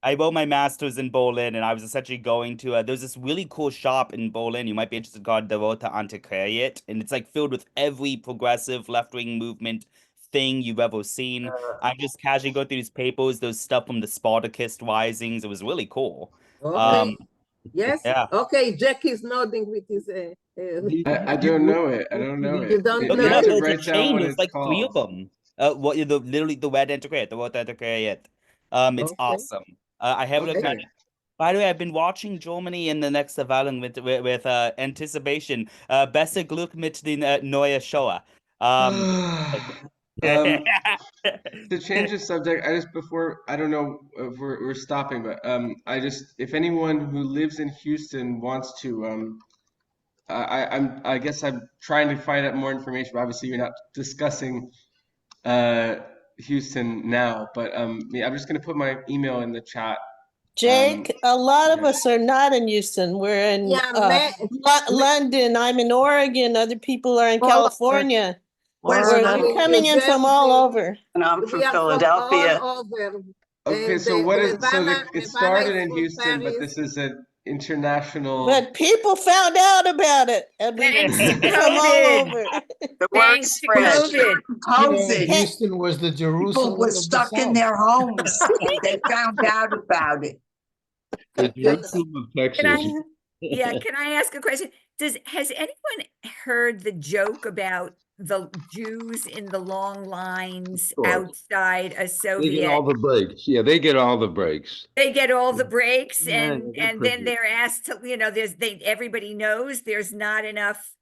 I wrote my master's in Berlin, and I was essentially going to there's this really cool shop in Berlin. You might be interested, called the Rote Antiquariat, and it's like filled with every progressive left-wing movement thing you've ever seen. I just casually go through these papers, those stuff from the Spartacus risings. It was really cool. Okay. Yes. Yeah. Okay. Jack is nodding with his. I don't know it. I don't know it. You don't You know have to There's a write down chain. what There's it's like three of called. them. Literally the Red Antiquariat, the Rote Antiquariat. It's Okay. awesome. I have it. Okay. By the way, I've been watching Germany in the next Wahlen with anticipation. Besser Glück mit den neue Shoah. To change the subject, I don't know if we're stopping, but if anyone who lives in Houston wants to, I guess I'm trying to find out more information. But obviously, you're not discussing Houston now, but yeah, I'm just gonna put my email in the chat. Jake, a lot of us are not in Houston. We're in London. I'm in Oregon. Other people are in California. We're coming in from all over. And I'm from We are Philadelphia. From all over. Okay, so it started in Houston, but this is an international. But people found out about it. I mean, Thanks to from all COVID. over. The word Thanks to spread. COVID. COVID. Houston was the Jerusalem People were of the stuck in South. their homes. They found out about it. The Jerusalem of Texas. Can I ask a question? Has anyone heard the joke about the Jews in the long lines Sure. outside a They Soviet? get all the breaks. Yeah, they get all the breaks. They get all the breaks, Yeah, and they're then pretty. they're asked to, everybody knows there's not enough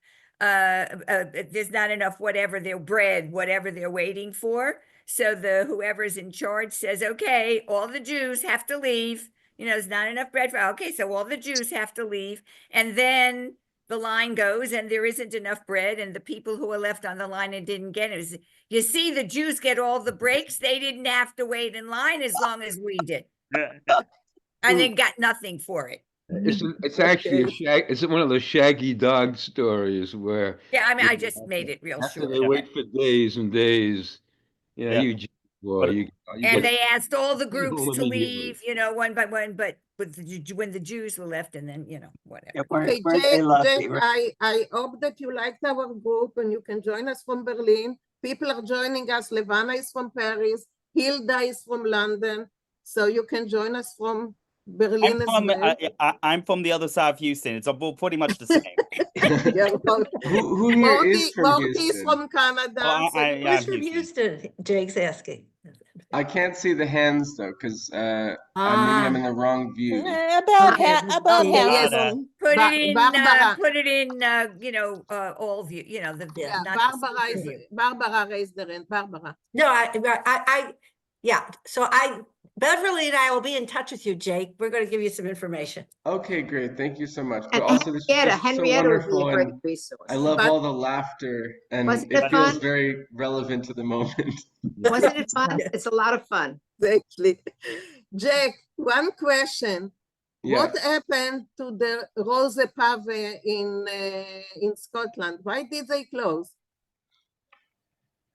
whatever their bread, whatever they're waiting for. So whoever's in charge says, okay, all the Jews have to leave. There's not enough bread okay, so all the Jews have to leave. And then the line goes and there isn't enough bread, and the people who are left on the line and didn't get it. You see, the Jews get all the breaks. They didn't have to wait in line as long as we did. And they got nothing for it. It's actually it's one of those Shaggy Dog stories where Yeah, I mean, I just made it real after short. they wait for days and days. Yeah, Yeah. you Jew boy, you And get they asked all the home groups to immediately. leave, one by one, but when the Jews were left, and then, whatever. Okay, Jake, I hope that you liked our group and you can join us from Berlin. People are joining us. Levana is from Paris. Hilda is from London. So you can join us from Berlin as well. I'm from the other side of Houston. It's pretty much the same. Who here is from Morty is Houston? from Canada. Oh, so I'm Who's from Houston? Jake's asking. I can't see the hands though, because maybe I'm in the wrong view. About half of yes. them. Put Ba- it in, Barbara. put it in, all view, the, Yeah, not the Barbara speaker is view. Barbara raised the hand. Barbara. No, yeah. So Beverly and I will be in touch with you, Jake. We're going to give you some information. Okay, great. Thank you so much. But And also, this is just so Henrietta would be a wonderful, great and resource. I love But- all the laughter, and Wasn't it it feels fun? very relevant to the moment. Wasn't it fun? It's a lot of fun. Exactly. Jack, one question. Yeah. What happened to the Rose Pave in Scotland? Why did they close?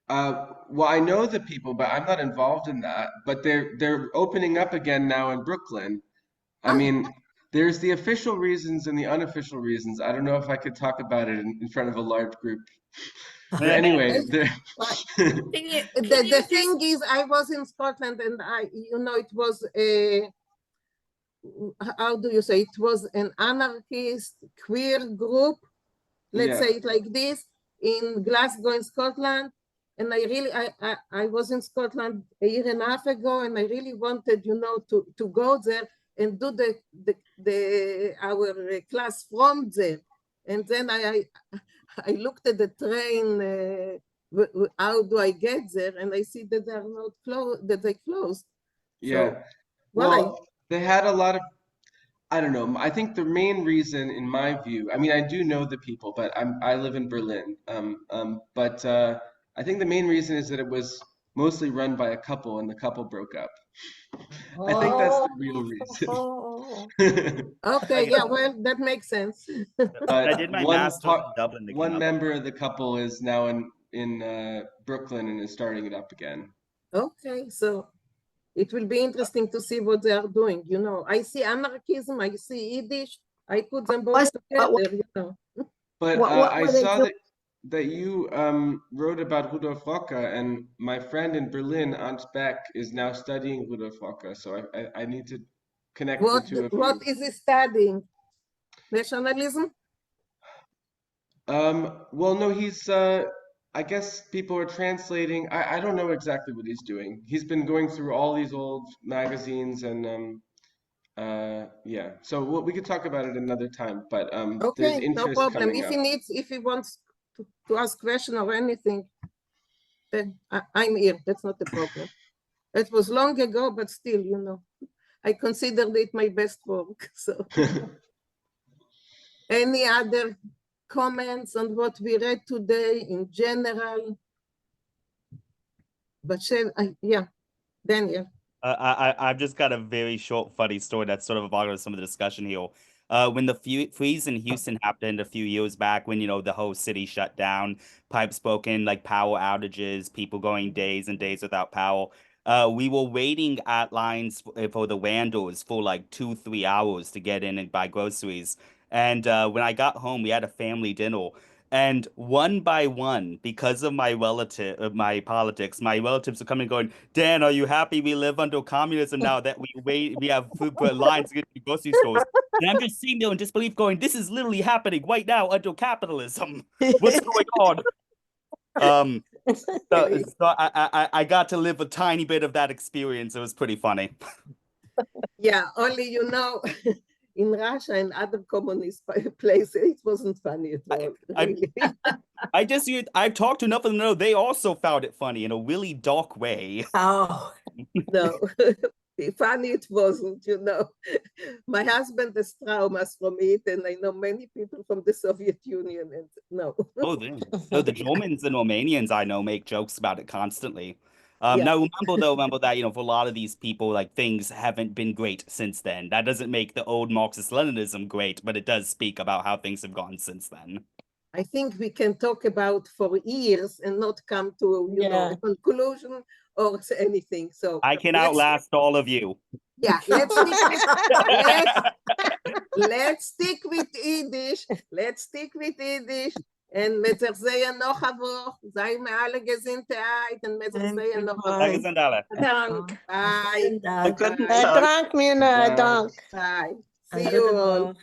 Well, I know the people, but I'm not involved in that. But they're opening up again now in Brooklyn. I mean, there's the official reasons and the unofficial reasons. I don't know if I could talk about it in front of a large group. But anyway, The thing is, I was in Scotland and it was how do you say, it was an anarchist queer group, let's say it like this, in Glasgow in Scotland. And I was in Scotland a year and a half ago, and I really wanted, to go there and do our class from there. And then I looked at the train, how do I get there? And I see that they are not closed, that they closed. Yeah. So, Well, they had a lot of, I don't know. I think the main reason, in my view, I mean, I do know the people, but I live in Berlin. But I think the main reason is that it was mostly run by a couple, and the couple broke up. I think that's the real reason. Okay, yeah, well, that makes sense. I did my master's in Dublin. One member of the couple is now in Brooklyn and is starting it up again. Okay, so it will be interesting to see what they are doing. I see anarchism, I see Yiddish, I put them both together, But What I were they saw doing? that you wrote about Rudolf Rocker, and my friend in Berlin, Ant Beck, is now studying Rudolf Rocker. So I need to connect the two of What you. is he studying? Nationalism? Well, no, he's I guess people are translating. I don't know exactly what he's doing. He's been going through all these old magazines and yeah. So we could talk about it another time, but there's Okay, no interest problem. coming up. If he wants to ask question or anything, then I'm here. That's not the problem. It was long ago, but still, I considered it my best work. So, any other comments on what we read today in general? But yeah, Daniel. I've just got a very short, funny story that's sort of about some of the discussion here. When the freeze in Houston happened a few years back, when the whole city shut down, pipes broken, like power outages, people going days and days without power. We were waiting at lines for the Wandos for like 2-3 hours to get in and buy groceries. And when I got home, we had a family dinner. And one by one, because of my politics, my relatives are coming going, Dan, are you happy we live under communism now that we have food lines to get to grocery stores? And I'm just sitting there in disbelief going, this is literally happening right now under capitalism. What's going on? So I got to live a tiny bit of that experience. It was pretty funny. Yeah, only in Russia and other communist places, it wasn't funny at all. Really. I've talked to enough of them to know they also found it funny in a really dark way. Oh, no. Funny it wasn't, My husband has traumas from it, and I know many people from the Soviet Union, and no. Oh, the Germans and Romanians I know make jokes about it constantly. Yeah. Now remember that, for a lot of these people, like things haven't been great since then. That doesn't make the old Marxist-Leninism great, but it does speak about how things have gone since then. I think we can talk about for years and not come to, a conclusion or anything. So I can outlast all of you. Yeah, let's stick with Yiddish. Let's stick with Yiddish. En met zich zeeën nog een woord. Zijn we alle gezindheid. En met zich zeeën nog een woord. Dank. Bye. Dank, meneer. Dank. Bye. See you all.